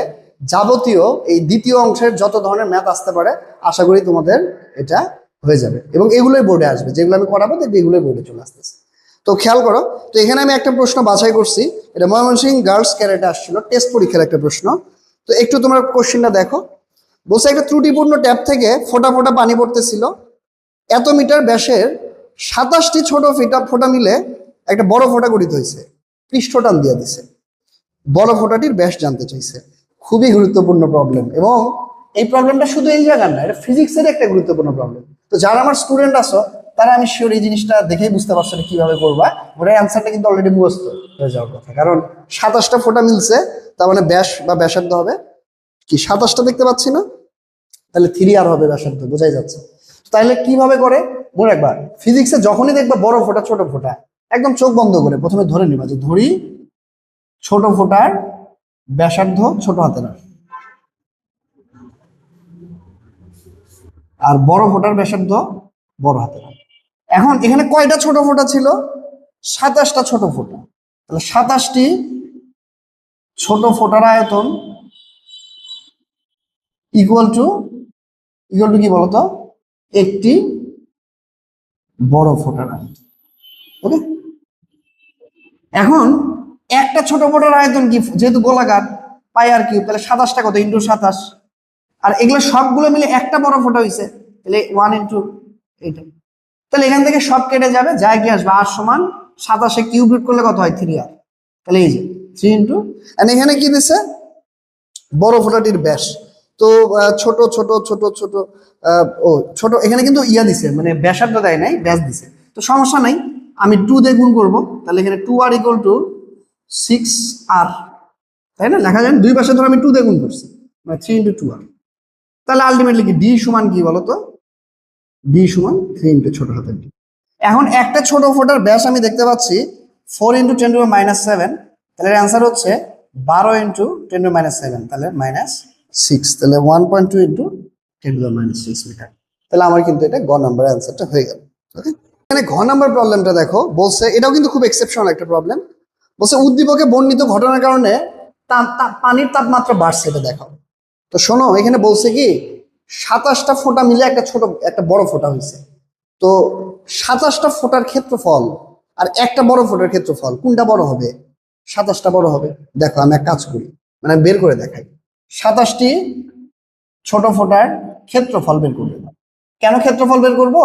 যাবতীয় এই দ্বিতীয় অংশের যত ধরনের ম্যাথ আসতে পারে আশা করি তোমাদের এটা হয়ে যাবে, এবং এগুলোই বোর্ডে আসবে, যেগুলো আমি করাবো দেখবে এগুলোই বোর্ডে চলে আসতেছে। তো খেয়াল করো, তো এখানে আমি একটা প্রশ্ন বাছাই করছি, এটা ময়মনসিংহ গার্লস ক্যাডেটে আসছিল, টেস্ট পরীক্ষার একটা প্রশ্ন। তো একটু তোমরা কোশ্চেনটা দেখো। বলছে একটা ত্রুটিপূর্ণ ট্যাপ থেকে ফোঁটা ফোঁটা পানি পড়তেছিল, এত মিটার ব্যাসের 27টি ছোট ফোঁটা মিলে একটা বড় ফোঁটা গঠিত হয়েছে, পৃষ্ঠটান দিয়ে দিছে, বড় ফোঁটাটির ব্যাস জানতে চাইছে। খুবই গুরুত্বপূর্ণ প্রবলেম, এবং এই প্রবলেমটা শুধু এই জায়গার না, এটা ফিজিক্সের একটা গুরুত্বপূর্ণ প্রবলেম। তো যারা আমার স্টুডেন্ট আছো তারা আমি শিওর এই জিনিসটা দেখেই বুঝতে পারছো কিভাবে করবা। ওটার অ্যান্সারটা কিন্তু অলরেডি মুখস্থ হয়ে যাওয়ার কথা, কারণ 27টা ফোঁটা মিলছে, তার মানে ব্যাস বা ব্যাসার্ধ হবে কি 27টা দেখতে পাচ্ছি না, তাহলে 3r হবে ব্যাসার্ধ, বোঝাই যাচ্ছে। তাহলে কিভাবে করে মনে রাখবা, ফিজিক্সে যখনই দেখবা বড় ফোঁটা ছোট ফোঁটা, একদম চোখ বন্ধ করে প্রথমে ধরে নিবা যে ধরি ছোট ফোঁটার ব্যাসার্ধ ছোট হাতের আর বড় ফোঁটার ব্যাসার্ধ বড় হাতের। এখন এখানে কয়টা ছোট ফোঁটা ছিল? 27টা ছোট ফোঁটা। তাহলে 27টি ছোট ফোঁটার আয়তন ইকুয়াল টু কি বলতো, একটি বড় ফোঁটার আয়তন। ওকে, এখন একটা ছোট ফোঁটার আয়তন কি, যেহেতু গোলাকার পাই আর কিউব, তাহলে 27টা কত ইন্টু 27, আর এগুলো সবগুলো মিলে একটা বড় ফোঁটা হয়েছে, তাহলে 1 ইন্টু এইটা। তাহলে এখান থেকে সব কেটে যাবে, যায় কি আসবে আর সমান 27 কিউব রুট করলে কত হয় 3r। তাহলে এই যে 3 ইন্টু, এখানে কি দিছে বড় ফোঁটাটির ব্যাস। তো ছোট ছোট ছোট ছোট ও ছোট এখানে কিন্তু ইয়া দিছে, মানে ব্যাসার্ধ দেয় নাই, ব্যাস দিছে। তো সমস্যা নাই, আমি 2 দিয়ে গুণ করবো, তাহলে এখানে 2r ইকুয়াল টু 6r, তাই না? লেখা যায় দুই পাশে ধরো আমি 2 দিয়ে গুণ করছি, মানে 3 ইন্টু 2r। তাহলে আলটিমেটলি কি ডি সমান কি বলতো, ডি সমান 3 ইন্টু ছোট হাতের ডি। এখন একটা ছোট ফোঁটার ব্যাস আমি দেখতে পাচ্ছি 4 ইন্টু 10 টু মাইনাস 7, তাহলে অ্যান্সার হচ্ছে 12 ইন্টু 10 টু মাইনাস 7, তাহলে -6, তাহলে 1.2 ইন্টু 10 টু মাইনাস 6 মিটার। তাহলে আমার কিন্তু এটা গ নাম্বার অ্যান্সারটা হয়ে গেল। ওকে, এখানে ঘ নাম্বার প্রবলেমটা দেখো, বলছে এটাও কিন্তু খুব এক্সেপশনাল একটা প্রবলেম। বলছে উদ্দীপকে বর্ণিত ঘটনার কারণে পানির তাপমাত্রা বাড়ছে, এটা দেখাও। তো শোনো, এখানে বলছে কি 27টা ফোঁটা মিলে একটা বড় ফোঁটা হয়েছে। তো 27টা ফোঁটার ক্ষেত্রফল আর একটা বড় ফোঁটার ক্ষেত্রফল কোনটা বড় হবে? 27টা বড় হবে। দেখো আমি এক কাজ করি, মানে বের করে দেখাই। 27টি ছোট ফোঁটার ক্ষেত্রফল বের করবে। কেন ক্ষেত্রফল বের করব?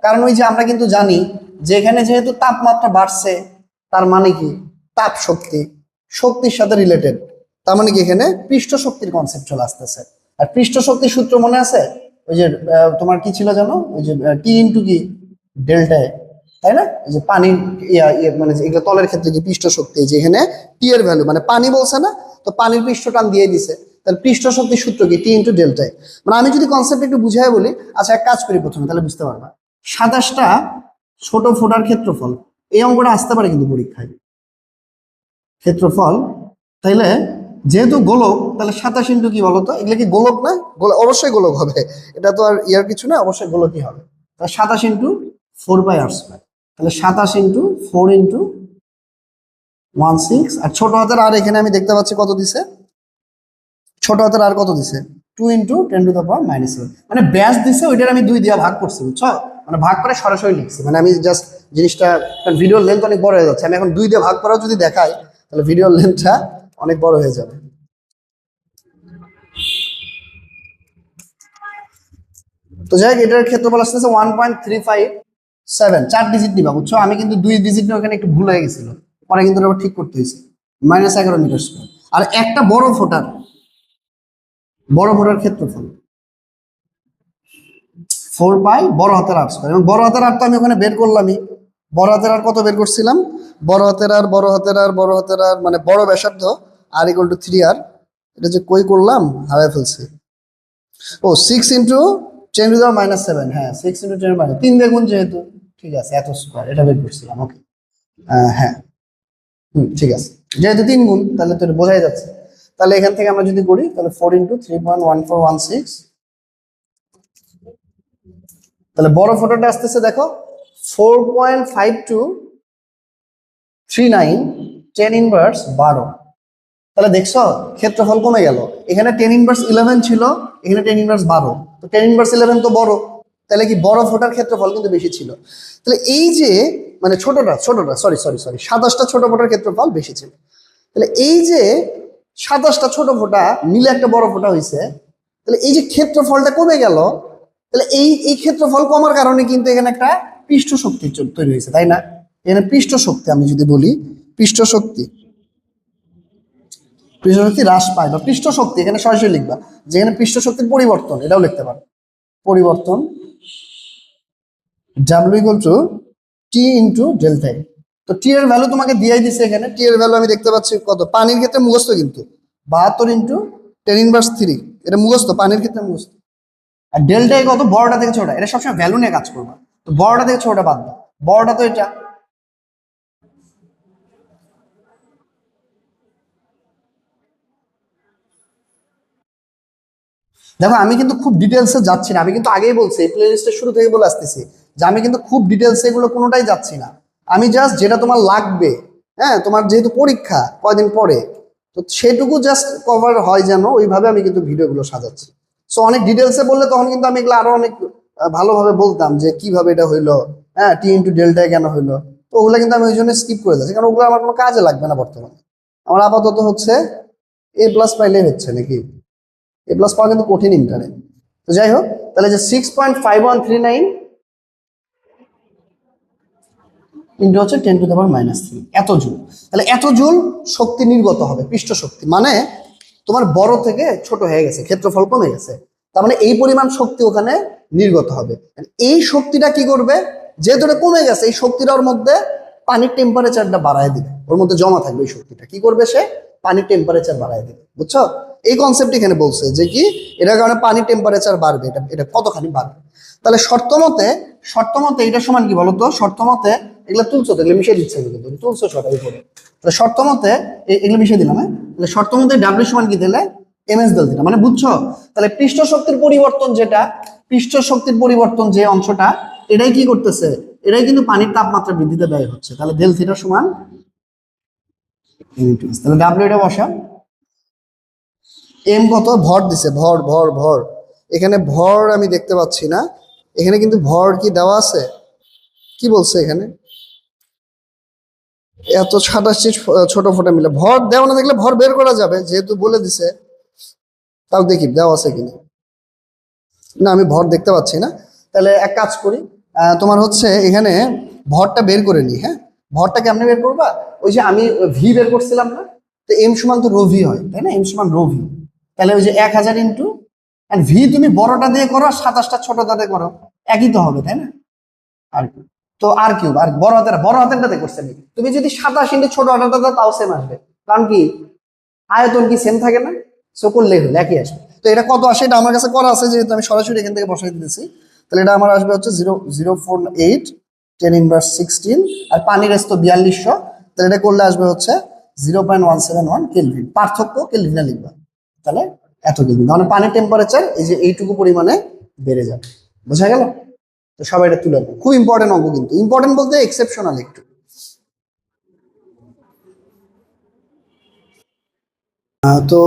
কারণ ওই যে আমরা কিন্তু জানি যে এখানে যেহেতু তাপমাত্রা বাড়ছে, তার মানে কি তাপ শক্তি, শক্তির সাথে রিলেটেড, তার মানে কি এখানে পৃষ্ঠ শক্তির কনসেপ্ট চলে আসতেছে। আর পৃষ্ঠ শক্তির সূত্র মনে আছে? ওই যে তোমার কি ছিল জানো, ওই যে টি ইন্টু কি ডেল্টা এ, তাই না? এই যে পানির মানে এগুলো তলের ক্ষেত্রে কি পৃষ্ঠ শক্তি, যে এখানে টি এর ভ্যালু মানে পানি বলছে না, তো পানির পৃষ্ঠ টান দিয়ে দিছে, তাহলে পৃষ্ঠ শক্তির সূত্র কি টি ইন্টু ডেল্টা এ। মানে আমি যদি কনসেপ্ট একটু বুঝাই বলি, আচ্ছা এক কাজ করি প্রথমে, তাহলে বুঝতে পারবা। 27টা ছোট ফোঁটার ক্ষেত্রফল, এই অঙ্কটা আসতে পারে কিন্তু পরীক্ষায়, ক্ষেত্রফল। তাইলে যেহেতু গোলক, তাহলে 27 ইন্টু কি বলতো, এগুলো কি গোলক না? অবশ্যই গোলক হবে, এটা তো আর ইয়ার কিছু না, অবশ্যই গোলকই হবে। তাহলে 27 ইন্টু 4/r², তাহলে 27 ইন্টু 4 ইন্টু 16, আর ছোট হাতের আর এখানে আমি দেখতে পাচ্ছি কত দিছে, ছোট হাতের আর কত দিছে 2 ইন্টু 10 টু দ্য পাওয়ার -7, মানে ব্যাস দিছে, ওইটার আমি 2 দিয়ে ভাগ করছি, বুঝছো? মানে ভাগ করে সরাসরি লিখছি, মানে আমি জাস্ট জিনিসটা, ভিডিওর লেন্থ অনেক বড় হয়ে যাচ্ছে, আমি এখন 2 দিয়ে ভাগ করাও যদি দেখাই তাহলে ভিডিওর লেন্থটা অনেক বড় হয়ে যাবে। তো যাই হোক, এটার ক্ষেত্রফল আসতেছে 1.357, 4 ডিজিট নিবা, বুঝছো? আমি কিন্তু 2 ডিজিট নিয়ে ওখানে একটু ভুল হয়ে গেছিল, পরে কিন্তু ওটা ঠিক করতে হয়েছে। -11 মিটার স্কয়ার। আর একটা বড় ফোঁটার ক্ষেত্রফল 4 পাই বড় হাতের r স্কয়ার, এবং বড় হাতের আর তো আমি ওখানে বের করলামই। বড় হাতের আর কত বের করছিলাম? বড় হাতের আর মানে বড় ব্যাসার্ধ r ইকুয়াল টু 3r। এটা যে কই করলাম, হারাই ফেলছি। ও 6 ইন্টু 10 টু দ্য মাইনাস 7, হ্যাঁ 6 ইন্টু 10 মাইনাস 3 দেখুন, যেহেতু ঠিক আছে এত স্কয়ার, এটা বের করছিলাম। ওকে, হ্যাঁ ঠিক আছে, যেহেতু 3 গুণ তাহলে তো বোঝাই যাচ্ছে। তাহলে এখান থেকে আমরা যদি করি, তাহলে 4 ইন্টু 3.1416, তাহলে বড় ফোঁটাটা আসতেছে দেখো 4.5239 10 ইনভার্স 12। তাহলে দেখছো ক্ষেত্রফল কমে গেল, এখানে 10 ইনভার্স 11 ছিল, এখানে 10 ইনভার্স 12, তো 10 ইনভার্স 11 তো বড়, তাহলে কি বড় ফোঁটার ক্ষেত্রফল কিন্তু বেশি ছিল। তাহলে এই যে মানে ছোটটা সরি 27টা ছোট ফোঁটার ক্ষেত্রফল বেশি ছিল। তাহলে এই যে 27টা ছোট ফোঁটা মিলে একটা বড় ফোঁটা হয়েছে, তাহলে এই যে ক্ষেত্রফলটা কমে গেল, তাহলে এই ক্ষেত্রফল কমার কারণে কিন্তু এখানে একটা পৃষ্ঠ শক্তি তৈরি হয়েছে, তাই না? এখানে পৃষ্ঠ শক্তি আমি যদি বলি, পৃষ্ঠ শক্তি হ্রাস পায়, বা পৃষ্ঠ শক্তি এখানে সরাসরি লিখবা, যেখানে পৃষ্ঠ শক্তির পরিবর্তন, এটাও লিখতে পারো, পরিবর্তন W equal to T into delta এ। তো টি এর ভ্যালু তোমাকে দিয়েই দিছে এখানে। টি এর ভ্যালু আমি দেখতে পাচ্ছি কত, পানির ক্ষেত্রে মুখস্থ কিন্তু 72 ইন্টু 10⁻³ এটা মুখস্থ, পানির ক্ষেত্রে মুখস্থ। আর ডেল্টা এ কত, বড়টা থেকে ছোটটা, এটা সবসময় ভ্যালু নিয়ে কাজ করবা। তো বড়টা থেকে ছোটটা বাদ দাও, বড়টা তো এটা। দেখো আমি কিন্তু খুব ডিটেলসে যাচ্ছি না, আমি কিন্তু আগেই বলছি প্লে লিস্টের শুরু থেকে বলে আসতেছি যে আমি কিন্তু খুব ডিটেলসে এগুলো কোনোটাই যাচ্ছি না। আমি জাস্ট যেটা তোমার লাগবে, হ্যাঁ তোমার যেহেতু পরীক্ষা কয়দিন পরে, তো সেটুকু জাস্ট কভার হয় যেন, ওইভাবে আমি কিন্তু ভিডিওগুলো সাজাচ্ছি। সো অনেক ডিটেলসে বললে তখন কিন্তু আমি এগুলো আরো অনেক ভালোভাবে বলতাম যে কিভাবে এটা হইলো, হ্যাঁ টি ইন্টু ডেল্টা কেন হইলো। তো ওগুলো কিন্তু আমি ওই জন্য স্কিপ করে যাচ্ছি, কারণ ওগুলো আমার কোনো কাজে লাগবে না বর্তমানে। আমার আপাতত হচ্ছে A+ পাইলেই হচ্ছে নাকি। A+ পাওয়া কিন্তু কঠিন ইন্টারে। তো যাই হোক, তাহলে যে 6.5139 ইন্টু হচ্ছে 10⁻³ এত জুল। তাহলে এত জুল শক্তি নির্গত হবে, পৃষ্ঠ শক্তি, মানে তোমার বড় থেকে ছোট হয়ে গেছে, ক্ষেত্রফল কমে গেছে, তার মানে এই পরিমাণ শক্তি ওখানে নির্গত হবে। এই শক্তিটা কি করবে, যেহেতু এটা কমে গেছে, এই শক্তিটার মধ্যে পানির টেম্পারেচারটা বাড়ায় দিবে, ওর মধ্যে জমা থাকবে এই শক্তিটা, কি করবে সে, পানির টেম্পারেচার বাড়ায় দিবে। বুঝছো, এই কনসেপ্ট এখানে বলছে যে কি এটার কারণে পানির টেম্পারেচার বাড়বে, এটা এটা কতখানি বাড়বে। তাহলে শর্ত মতে এটা সমান কি বলতো, শর্ত মতে এগুলো তুলছো তো, এগুলো মিশিয়ে দিচ্ছে কিন্তু তুলছো সবাই উপরে। তাহলে শর্ত মতে এগুলো মিশিয়ে দিলাম, হ্যাঁ তাহলে শর্ত মতে ডাব্লিউ সমান কি দিলে MS দিল দিলাম, মানে বুঝছো। তাহলে পৃষ্ঠ শক্তির পরিবর্তন যেটা, পৃষ্ঠ শক্তির পরিবর্তন যে অংশটা, এটাই কি করতেছে, এটাই কিন্তু পানির তাপমাত্রা বৃদ্ধিতে ব্যয় হচ্ছে। তাহলে ডেল থিটা সমান, তাহলে ডাব্লিউ এটা বসা, এম কত, ভর দিছে, ভর ভর ভর, এখানে ভর আমি দেখতে পাচ্ছি না, এখানে কিন্তু ভর কি দেওয়া আছে, কি বলছে এখানে, এত 27 ছোট ফোঁটা মিলে ভর দেওয়া না, দেখলে ভর বের করা যাবে যেহেতু বলে দিছে। তাও দেখি দেওয়া আছে কিনা, না আমি ভর দেখতে পাচ্ছি না। তাহলে এক কাজ করি, তোমার হচ্ছে এখানে ভরটা বের করে নিই। হ্যাঁ, ভরটা কেমনে বের করবা, ওই যে আমি ভি বের করছিলাম না, তো এম সমান তো রো ভি হয়, তাই না, এম সমান রো ভি। তাহলে ওই যে 1000 ইন্টু, আর ভি তুমি বড়টা দিয়ে করো, 27টা ছোটটা দিয়ে করো, একই তো হবে, তাই না। আর কি, তো আর কিউব, আর বড় হাতেরটাতে করছে নাকি, তুমি যদি 27 ইন্টু ছোট হাতেরটা দাও তাও সেম আসবে, কারণ কি আয়তন কি সেম থাকে না, সো করলেই হলো একই আসবে। তো এটা কত আসে, এটা আমার কাছে করা আছে, যেহেতু আমি সরাসরি এখান থেকে বসাই দিতেছি। তাহলে এটা আমার আসবে হচ্ছে 0.048 10⁻16, আর পানির এস তো 4200, তাহলে এটা করলে আসবে হচ্ছে 0.171 কেলভিন। পার্থক্য কেলভিনে লিখবা, তাহলে এত কেলভিন, মানে পানির টেম্পারেচার এই যে এইটুকু পরিমাণে বেড়ে যাবে। বোঝা গেল? তো সবাই এটা তুলে রাখবো, খুব ইম্পর্টেন্ট অঙ্ক, কিন্তু ইম্পর্টেন্ট বলতে এক্সেপশনাল একটু। তো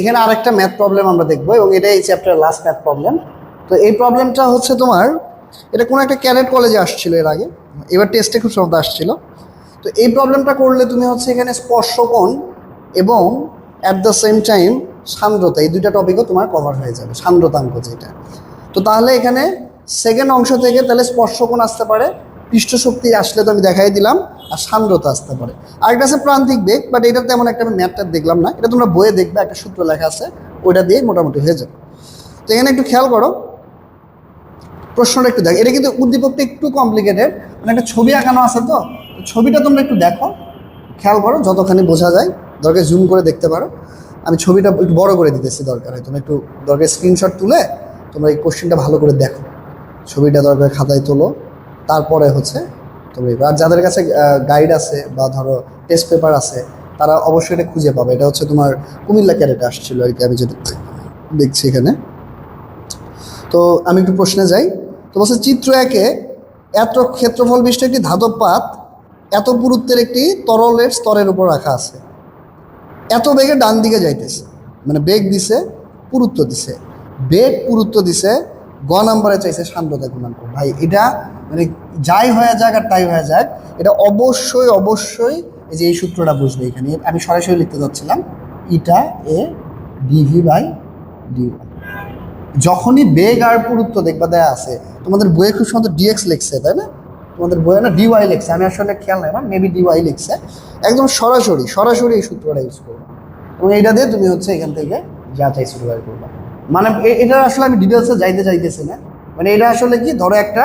এখানে আরেকটা ম্যাথ প্রবলেম আমরা দেখবো, এবং এটা এই চ্যাপ্টারের লাস্ট ম্যাথ প্রবলেম। তো এই প্রবলেমটা হচ্ছে তোমার, এটা কোনো একটা ক্যাডেট কলেজে আসছিল এর আগে, এবার টেস্টে খুব সহজ আসছিল। তো এই প্রবলেমটা করলে তুমি হচ্ছে এখানে স্পর্শকোণ এবং অ্যাট দ্য সেম টাইম সান্দ্রতা, এই দুইটা টপিকও তোমার কভার হয়ে যাবে, সান্দ্রতাঙ্ক যেটা। তো তাহলে এখানে সেকেন্ড অংশ থেকে তাহলে স্পর্শকোণ আসতে পারে, পৃষ্ঠ শক্তি আসলে তো আমি দেখাই দিলাম, আর সান্দ্রতা আসতে পারে। আরেকটা আছে প্রান্তিক বেগ, বাট এটা তেমন একটা আমি ম্যাথটা দেখলাম না, এটা তোমরা বইয়ে দেখবে, একটা সূত্র লেখা আছে, ওইটা দিয়ে মোটামুটি হয়ে যাবে। তো এখানে একটু খেয়াল করো, প্রশ্নটা একটু দেখো, এটা কিন্তু উদ্দীপকটা একটু কমপ্লিকেটেড, মানে একটা ছবি আঁকানো আছে, তো ছবিটা তোমরা একটু দেখো, খেয়াল করো, যতখানি বোঝা যায়, দরকার জুম করে দেখতে পারো। আমি ছবিটা একটু বড় করে দিতেছি, দরকার হয় তোমরা একটু দরকার স্ক্রিনশট তুলে তোমরা এই কোশ্চেনটা ভালো করে দেখো, ছবিটা দরকার খাতায় তোলো, তারপরে হচ্ছে তোমরা, আর যাদের কাছে গাইড আছে বা ধরো টেস্ট পেপার আছে, তারা অবশ্যই এটা খুঁজে পাবে। এটা হচ্ছে তোমার কুমিল্লা ক্যাডেটে আসছিল আর কি, আমি যেটা দেখছি এখানে। তো আমি একটু প্রশ্নে যাই। তো বলছে চিত্র একে, এত ক্ষেত্রফল বিশিষ্ট একটি ধাতব পাত এত পুরুত্বের একটি তরলের স্তরের উপর রাখা আছে, এত বেগে ডান দিকে যাইতেছে, মানে বেগ দিছে, পুরুত্ব দিছে, বেগ পুরুত্ব দিছে, গ নাম্বারে চাইছে সান্দ্রতা গুণাঙ্ক। ভাই এটা মানে যাই হয়ে যাক আর তাই হয়ে যাক, এটা অবশ্যই অবশ্যই এই যে এই সূত্রটা বুঝবে। এখানে আমি সরাসরি লিখতে যাচ্ছিলাম, ইটা এ ডিভি বাই ডি। যখনই বেগ আর পুরুত্ব দেখবা দেয়া আছে, তোমাদের বইয়ে খুব সুন্দর ডিএক্স লিখছে, তাই না, তোমাদের বইয়ে না ডিওয়াই লিখছে, আমি আসলে খেয়াল নাই, মেবি ডিওয়াই লিখছে, একদম সরাসরি সরাসরি এই সূত্রটা ইউজ করবো, এবং এইটা দিয়ে তুমি হচ্ছে এখান থেকে যাচাই শুরু করবা। মানে এটা আসলে আমি ডিটেলসে যাইতে চাইতেছি না, মানে এটা আসলে কি, ধরো একটা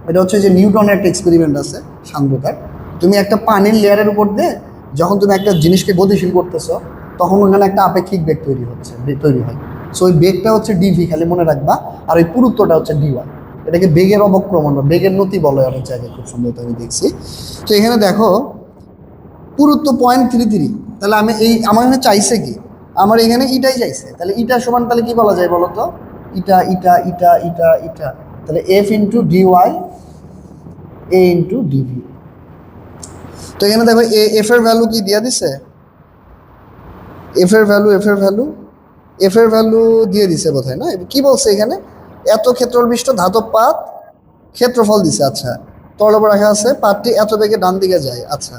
এটা হচ্ছে যে নিউটনের একটা এক্সপেরিমেন্ট আছে সান্দ্রতার। তুমি একটা পানির লেয়ারের উপর দিয়ে যখন তুমি একটা জিনিসকে গতিশীল করতেছো, তখন ওখানে একটা আপেক্ষিক বেগ তৈরি হয়। সো ওই বেগটা হচ্ছে ডিভি, খালি মনে রাখবা। আর ওই পুরুত্বটা হচ্ছে ডিওয়াই। এটাকে বেগের অবক্রমণ বা বেগের নতি বলে অনেক জায়গায়, খুব সম্ভবত আমি দেখছি। তো এখানে দেখো পুরুত্ব 0.33। তাহলে আমি আমার এখানে চাইছে কি, আমার এখানে ইটাই চাইছে। তাহলে ইটা সমান তাহলে কি বলা যায় বলো তো? ইটা ইটা ইটা ইটা ইটা, তাহলে এফ ইন্টু ডিওয়াই এ ইন্টু ডিভি। তো এখানে দেখো এফ এর ভ্যালু কি দিয়া দিছে? এফ এর ভ্যালু দিয়ে দিছে বোধহয়, না? কি বলছে এখানে? এত ক্ষেত্রফল বিশিষ্ট ধাতব পাত ক্ষেত্রফল দিছে। আচ্ছা, তরল উপর রাখা আছে, পাতটি এত বেগে ডান দিকে যায়। আচ্ছা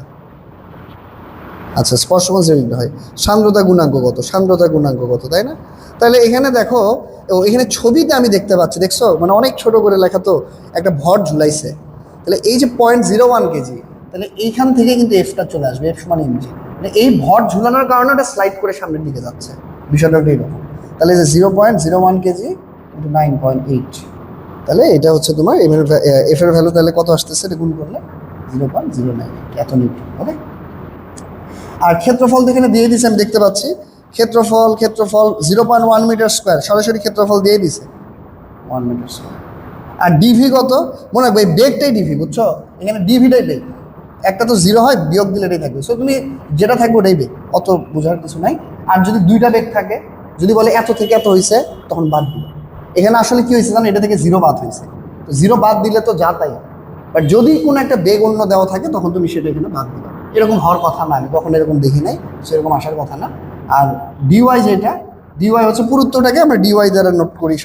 আচ্ছা, স্পর্শকোণ যেটা হয়, সান্দ্রতা গুণাঙ্ক কত, তাই না? তাহলে এখানে দেখো, এখানে ছবিতে আমি দেখতে পাচ্ছি, দেখছো? মানে অনেক ছোট করে লেখা, তো একটা ভর ঝুলাইছে। তাহলে এই যে 0.01 কেজি, তাহলে এইখান থেকে কিন্তু এফটা চলে আসবে, এফ সমান এমজি। মানে এই ভর ঝুলানোর কারণে ওটা স্লাইড করে সামনের দিকে যাচ্ছে, বিষয়টা এইরকম। তাহলে যে 0.01 কেজি ইন্টু 9.8, তাহলে এটা হচ্ছে তোমার এফ এর ভ্যালু। তাহলে কত আসতেছে এটা গুণ করলে? 0.098 এত নিউটন। ওকে। আর ক্ষেত্রফল এখানে দিয়ে দিছে, আমি দেখতে পাচ্ছি। ক্ষেত্রফল 0.1 মিটার স্কোয়ার, সরাসরি ক্ষেত্রফল দিয়ে দিছে 1 মিটার স্কোয়ার। আর ডিভি কত? মনে রাখবে এই বেগটাই ডিভি, বুঝছো? এখানে ডিভিটাই বেগ। একটা তো জিরো হয়, বিয়োগ দিলে এটাই থাকবে। সো তুমি যেটা থাকবে ওটাই বেগ, অত বোঝার কিছু নাই। আর যদি দুইটা বেগ থাকে, যদি বলে এত থেকে এত হয়েছে, তখন বাদ দিবে। এখানে আসলে কি হয়েছে জানো? এটা থেকে জিরো বাদ হয়েছে। তো জিরো বাদ দিলে তো যা তাই। বাট যদি কোনো একটা বেগ অন্য দেওয়া থাকে, তখন তুমি সেটা এখানে বাদ দিবে। এরকম হওয়ার কথা না, আমি কখনো এরকম দেখি নাই, সেরকম আসার কথা না। আর ডিওয়াই যেটা, ডিওয়াই হচ্ছে পুরুত্বটাকে আমরা ডিওয়াই দ্বারা নোট করি,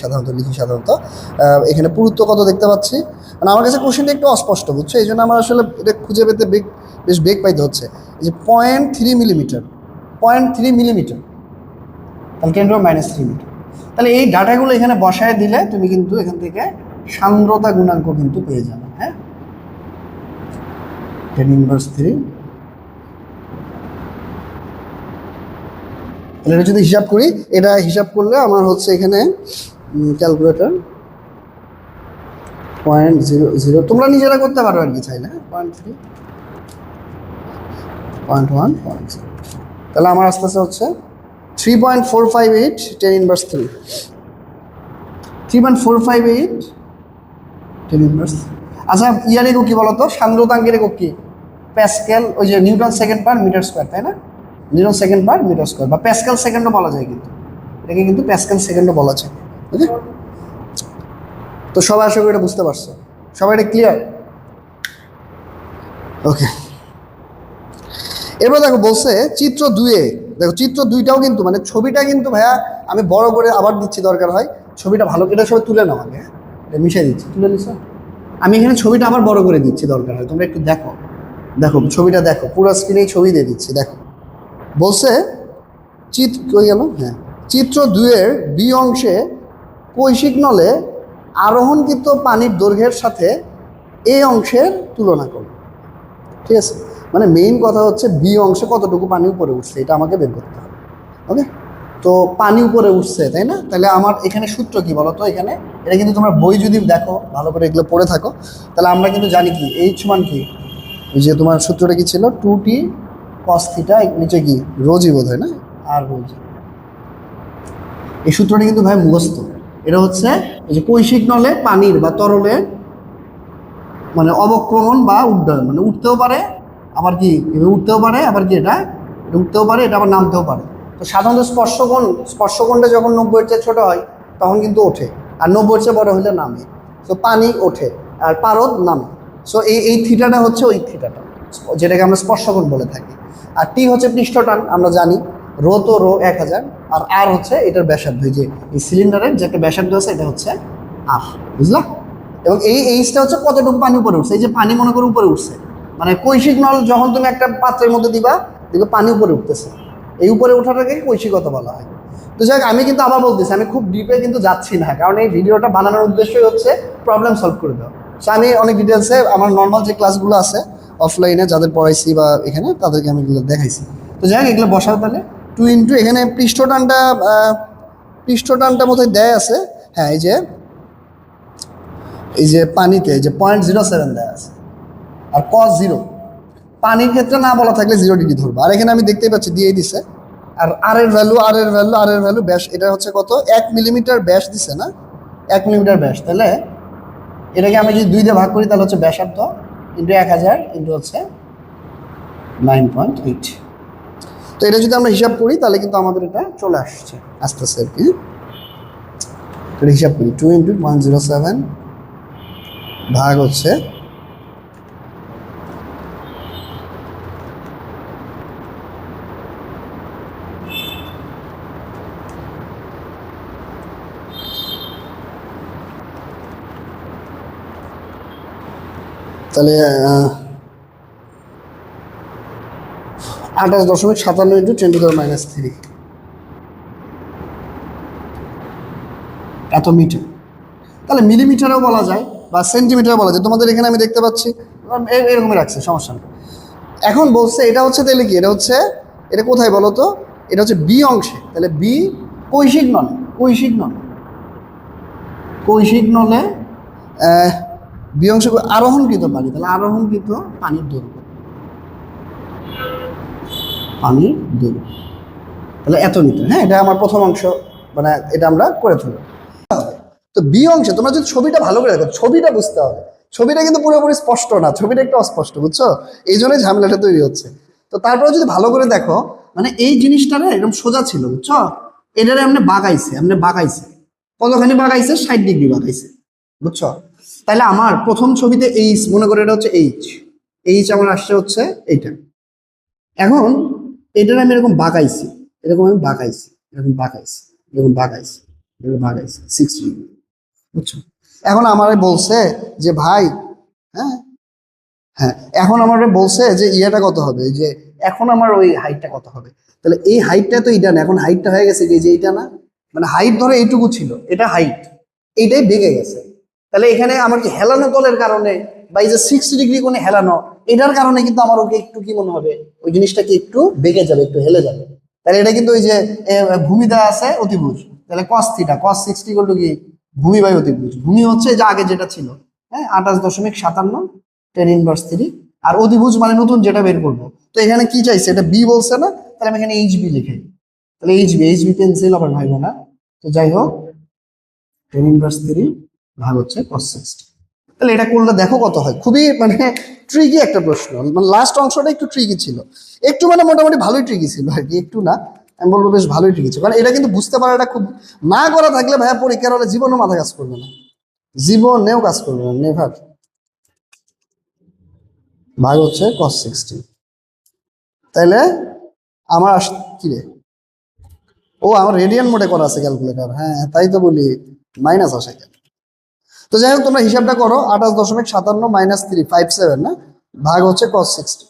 সাধারণত লিখি সাধারণত। এখানে পুরুত্ব কত দেখতে পাচ্ছি, মানে আমার কাছে কোশ্চেনটা একটু অস্পষ্ট, বুঝছো? এই জন্য আমার আসলে এটা খুঁজে পেতে বেশ বেগ পাইতে হচ্ছে। এই যে 0.3 মিলিমিটার, 0.3 মিলিমিটার, তাহলে 10⁻³ মিটার। তাহলে এই ডাটাগুলো এখানে বসায় দিলে তুমি কিন্তু এখান থেকে সান্দ্রতা গুণাঙ্ক কিন্তু পেয়ে যাবে। হ্যাঁ, 10⁻³। তাহলে এটা যদি হিসাব করি, এটা হিসাব করলে আমার হচ্ছে এখানে ক্যালকুলেটর 0.00, তোমরা নিজেরা করতে পারো আর কি চাইলে। 0.3, 0.1, 0.0। তাহলে আমার আস্তে আস্তে হচ্ছে 3.458 10⁻³, 3.458 10⁻³। আচ্ছা, ইয়ার একক কি বলতো? সান্দ্রতাঙ্কের একক কি? প্যাসকেল, ওই যে newton second per metre square, তাই না? Newton second per metre square, বা প্যাসকেল সেকেন্ডও বলা যায়, কিন্তু এটাকে কিন্তু প্যাসকেল সেকেন্ডও বলা যায়। ওকে, তো সবাই আশা করি এটা বুঝতে পারছো, সবাই এটা ক্লিয়ার? ওকে, এবার দেখো বলছে চিত্র 2-এ, দেখো চিত্র 2টাও কিন্তু, মানে ছবিটা কিন্তু ভাইয়া আমি বড় করে আবার দিচ্ছি, দরকার হয় ছবিটা ভালো করে সবাই তুলে নাও আগে। এটা মিশিয়ে দিচ্ছি, তুলে নিছো? আমি এখানে ছবিটা আবার বড় করে দিচ্ছি, দরকার হয় তোমরা একটু দেখো। দেখো ছবিটা দেখো, পুরো স্ক্রিনেই ছবি দিয়ে দিচ্ছি, দেখো। বলছে কই গেল? হ্যাঁ, চিত্র 2-এর বি অংশে কৈশিক নলে আরোহণকৃত পানির দৈর্ঘ্যের সাথে এ অংশের তুলনা করো। ঠিক আছে, মানে মেইন কথা হচ্ছে বি অংশে কতটুকু পানি উপরে উঠছে, এটা আমাকে বের করতে হবে। ওকে, তো পানি উপরে উঠছে, তাই না? তাহলে আমার এখানে সূত্র কি বলো তো? এখানে এটা কিন্তু তোমরা বই যদি দেখো ভালো করে, এগুলো পড়ে থাকো, তাহলে আমরা কিন্তু জানি কি এইচ মান কি, ওই যে তোমার সূত্রটা কি ছিল? 2t cos θ, নিচে কি রোজি বোধ হয়, না? আর রোজি। এই সূত্রটা কিন্তু ভাই মুখস্থ। এটা হচ্ছে এই যে কৈশিক নলে পানির বা তরলের মানে অবক্রমণ বা উড্ডয়ন, মানে উঠতেও পারে, আবার কি এভাবে উঠতেও পারে, আবার কি এটা উঠতেও পারে, এটা আবার নামতেও পারে। তো সাধারণত স্পর্শকোণটা যখন 90-এর চেয়ে ছোটো হয়, তখন কিন্তু ওঠে, আর 90-এর চেয়ে বড় হলে নামে। তো পানি ওঠে আর পারদ নামে। সো এই থিটাটা হচ্ছে ওই থিটাটা, যেটাকে আমরা স্পর্শকোণ বলে থাকি। আর টি হচ্ছে পৃষ্ঠটান, আমরা জানি। রো তো রো 1000, আর আর হচ্ছে এটার ব্যাসার্ধ, যে এই সিলিন্ডারের যে একটা ব্যাসার্ধ আছে, এটা হচ্ছে আর, বুঝলা? এবং এই এইচটা হচ্ছে কতটুকু পানি উপরে উঠছে। এই যে পানি মনে করে উপরে উঠছে, মানে কৈশিক নল যখন তুমি একটা পাত্রের মধ্যে দিবা, দেখবে পানি উপরে উঠতেছে, এই উপরে ওঠাটাকে কৈশিকতা বলা হয়। তো যাই হোক, আমি কিন্তু আবার বলতেছি, আমি খুব ডিপে কিন্তু যাচ্ছি না, কারণ এই ভিডিওটা বানানোর উদ্দেশ্যই হচ্ছে প্রবলেম সলভ করে দেওয়া। সো আমি অনেক ডিটেলসে আমার নর্মাল যে ক্লাসগুলো আছে অফলাইনে যাদের পড়াইছি বা এখানে, তাদেরকে আমি এগুলো দেখাইছি। তো যাই হোক, এগুলো বসাও তাহলে 2 এখানে পৃষ্ঠটানটা মতো দেয় আছে। হ্যাঁ, এই যে এই যে পানিতে এই যে 0.07 দেওয়া আছে আর cos 0, পানির ক্ষেত্রে না বলা থাকলে 0 ডিগ্রি ধরবো। আর এখানে আমি দেখতেই পাচ্ছি দিয়েই দিছে। আর আর এর ভ্যালু ব্যাস, এটা হচ্ছে কত 1 মিলিমিটার ব্যাস দিছে না, 1 মিলিমিটার ব্যাস। তাহলে এটাকে আমি যদি 2 দিয়ে ভাগ করি তাহলে হচ্ছে ব্যাসার্ধ ইন্টু 1000 ইন্টু হচ্ছে 9.8। তো এটা যদি আমরা হিসাব করি তাহলে কিন্তু আমাদের এটা চলে আসছে আস্তে আস্তে আর কি। এটা হিসাব করি 2 ইন্টু 0.07 ভাগ হচ্ছে তাহলে 28.57 ইন্টু 10⁻³ এত মিটার। তাহলে মিলিমিটারও বলা যায় বা সেন্টিমিটারও বলা যায়। তোমাদের এখানে আমি দেখতে পাচ্ছি এরকমই রাখছে, সমস্যা নেই। এখন বলছে এটা হচ্ছে তাহলে কি, এটা হচ্ছে এটা কোথায় বলো তো, এটা হচ্ছে বি অংশে। তাহলে বি কৈশিক নলে, কৈশিক নলে বি অংশে আরোহণকৃত পানি, তাহলে আরোহণকৃত পানির দৈর্ঘ্য, তাহলে এত মিটার। হ্যাঁ, এটা আমার প্রথম অংশ, মানে এটা আমরা করে ফেলবো। তো বি অংশে তোমরা যদি ছবিটা ভালো করে দেখো, ছবিটা বুঝতে হবে। ছবিটা কিন্তু পুরোপুরি স্পষ্ট না, ছবিটা একটু অস্পষ্ট, বুঝছো? এই জন্যই ঝামেলাটা তৈরি হচ্ছে। তো তারপরে যদি ভালো করে দেখো, মানে এই জিনিসটা না এরকম সোজা ছিল, বুঝছো? এটারে আপনি বাঁকাইছে কতখানি বাঁকাইছে, 60 ডিগ্রি বাঁকাইছে, বুঝছো? তাহলে আমার প্রথম ছবিতে এইচ, মনে করে এটা হচ্ছে এইচ আমার আসছে হচ্ছে এইটা। এখন এটার আমি এরকম বাঁকাইছি, এরকম বাঁকাইছি 60 ডিগ্রি, বুঝছো? এখন আমারে বলছে যে ভাই, হ্যাঁ হ্যাঁ, এখন আমারে বলছে যে ইয়েটা কত হবে, যে এখন আমার ওই হাইটটা কত হবে। তাহলে এই হাইটটা তো এইটা না, এখন হাইটটা হয়ে গেছে এই যে এইটা না, মানে হাইট ধরো এইটুকু ছিল, এটা হাইট, এইটাই বেঁকে গেছে। তাহলে এখানে আমার কি হেলানো তলের কারণে বা এই যে 60 ডিগ্রি কোণে হেলানো, এটার কারণে কিন্তু আমার ওকে একটু কি মনে হবে, ওই জিনিসটা কি একটু বেঁকে যাবে, একটু হেলে যাবে। তাহলে এটা কিন্তু ওই যে ভূমি দেওয়া আছে অতিভুজ, তাহলে cos θ cos 60 ইকুয়াল টু কি ভূমি বাই অতিভুজ। ভূমি হচ্ছে যে আগে যেটা ছিল, হ্যাঁ 28.57 10⁻³, আর অতিভুজ মানে নতুন যেটা বের করবো। তো এখানে কি চাইছে, এটা বি বলছে না, তাহলে আমি এখানে এইচবি লিখে, তাহলে এইচবি পেন্সিল আবার ভাইব না। তো যাই হোক 10⁻³ ভাগ হচ্ছে cos 60। তাহলে এটা করলে দেখো কত হয়। খুবই মানে ট্রিকি একটা প্রশ্ন, মানে লাস্ট অংশটা একটু ট্রিকি ছিল, একটু মানে মোটামুটি ভালোই ট্রিকি ছিল আর কি, একটু না আমি বলবো বেশ ভালোই ট্রিকি ছিল। কারণ এটা কিন্তু বুঝতে পারাটা খুব, না করা থাকলে ভাইয়া পরীক্ষার হলে জীবনও মাথা কাজ করবে না, জীবনেও কাজ করবে না, নেভার। ভাগ হচ্ছে cos 60। তাইলে আমার কি রে, ও আমার রেডিয়ান মোডে করা আছে ক্যালকুলেটর, হ্যাঁ তাই তো বলি মাইনাস আসে কেন। তো যাই হোক তোমরা হিসাবটা করো, 28.57 - 357 না, ভাগ হচ্ছে cos 60।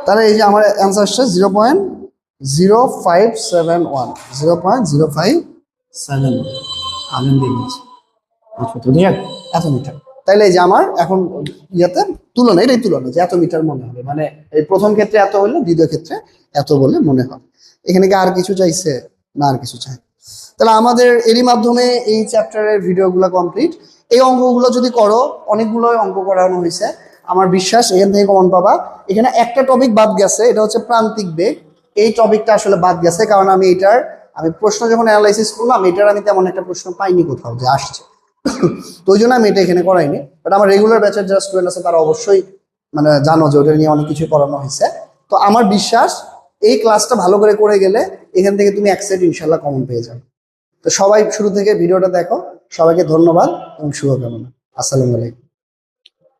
তাহলে এই যে আমার অ্যান্সার আসছে 0.0571, 0.0571 আমি দিয়ে দিচ্ছি। আচ্ছা, তো দেখ এত মিটার। তাইলে এই যে আমার এখন ইয়াতে তুলনা, এটাই তুলনা যে এত মিটার মনে হবে, মানে এই প্রথম ক্ষেত্রে এত হলো, দ্বিতীয় ক্ষেত্রে এত বলে মনে হয়। এখানে কি আর কিছু চাইছে না, আর কিছু চাই। তাহলে আমাদের এরই মাধ্যমে এই চ্যাপ্টারের ভিডিওগুলো কমপ্লিট। এই অঙ্কগুলো যদি করো, অনেকগুলো অঙ্ক করানো হয়েছে, আমার বিশ্বাস এখান থেকে কমন পাবা। এখানে একটা টপিক বাদ গেছে, এটা হচ্ছে প্রান্তিক বেগ। এই টপিকটা আসলে বাদ গেছে, কারণ আমি প্রশ্ন যখন অ্যানালাইসিস করলাম, এটার আমি তেমন একটা প্রশ্ন পাইনি কোথাও যে আসছে, তো ওই জন্য আমি এটা এখানে করাইনি। বাট আমার রেগুলার ব্যাচের যারা স্টুডেন্ট আছে তারা অবশ্যই মানে জানো যে ওটা নিয়ে অনেক কিছু করানো হয়েছে। তো আমার বিশ্বাস এই ক্লাসটা ভালো করে গেলে এখান থেকে তুমি 1 সেট ইনশাল্লাহ কমন পেয়ে যাবে। তো সবাই শুরু থেকে ভিডিওটা দেখো, সবাইকে ধন্যবাদ এবং শুভকামনা। আসসালামু আলাইকুম।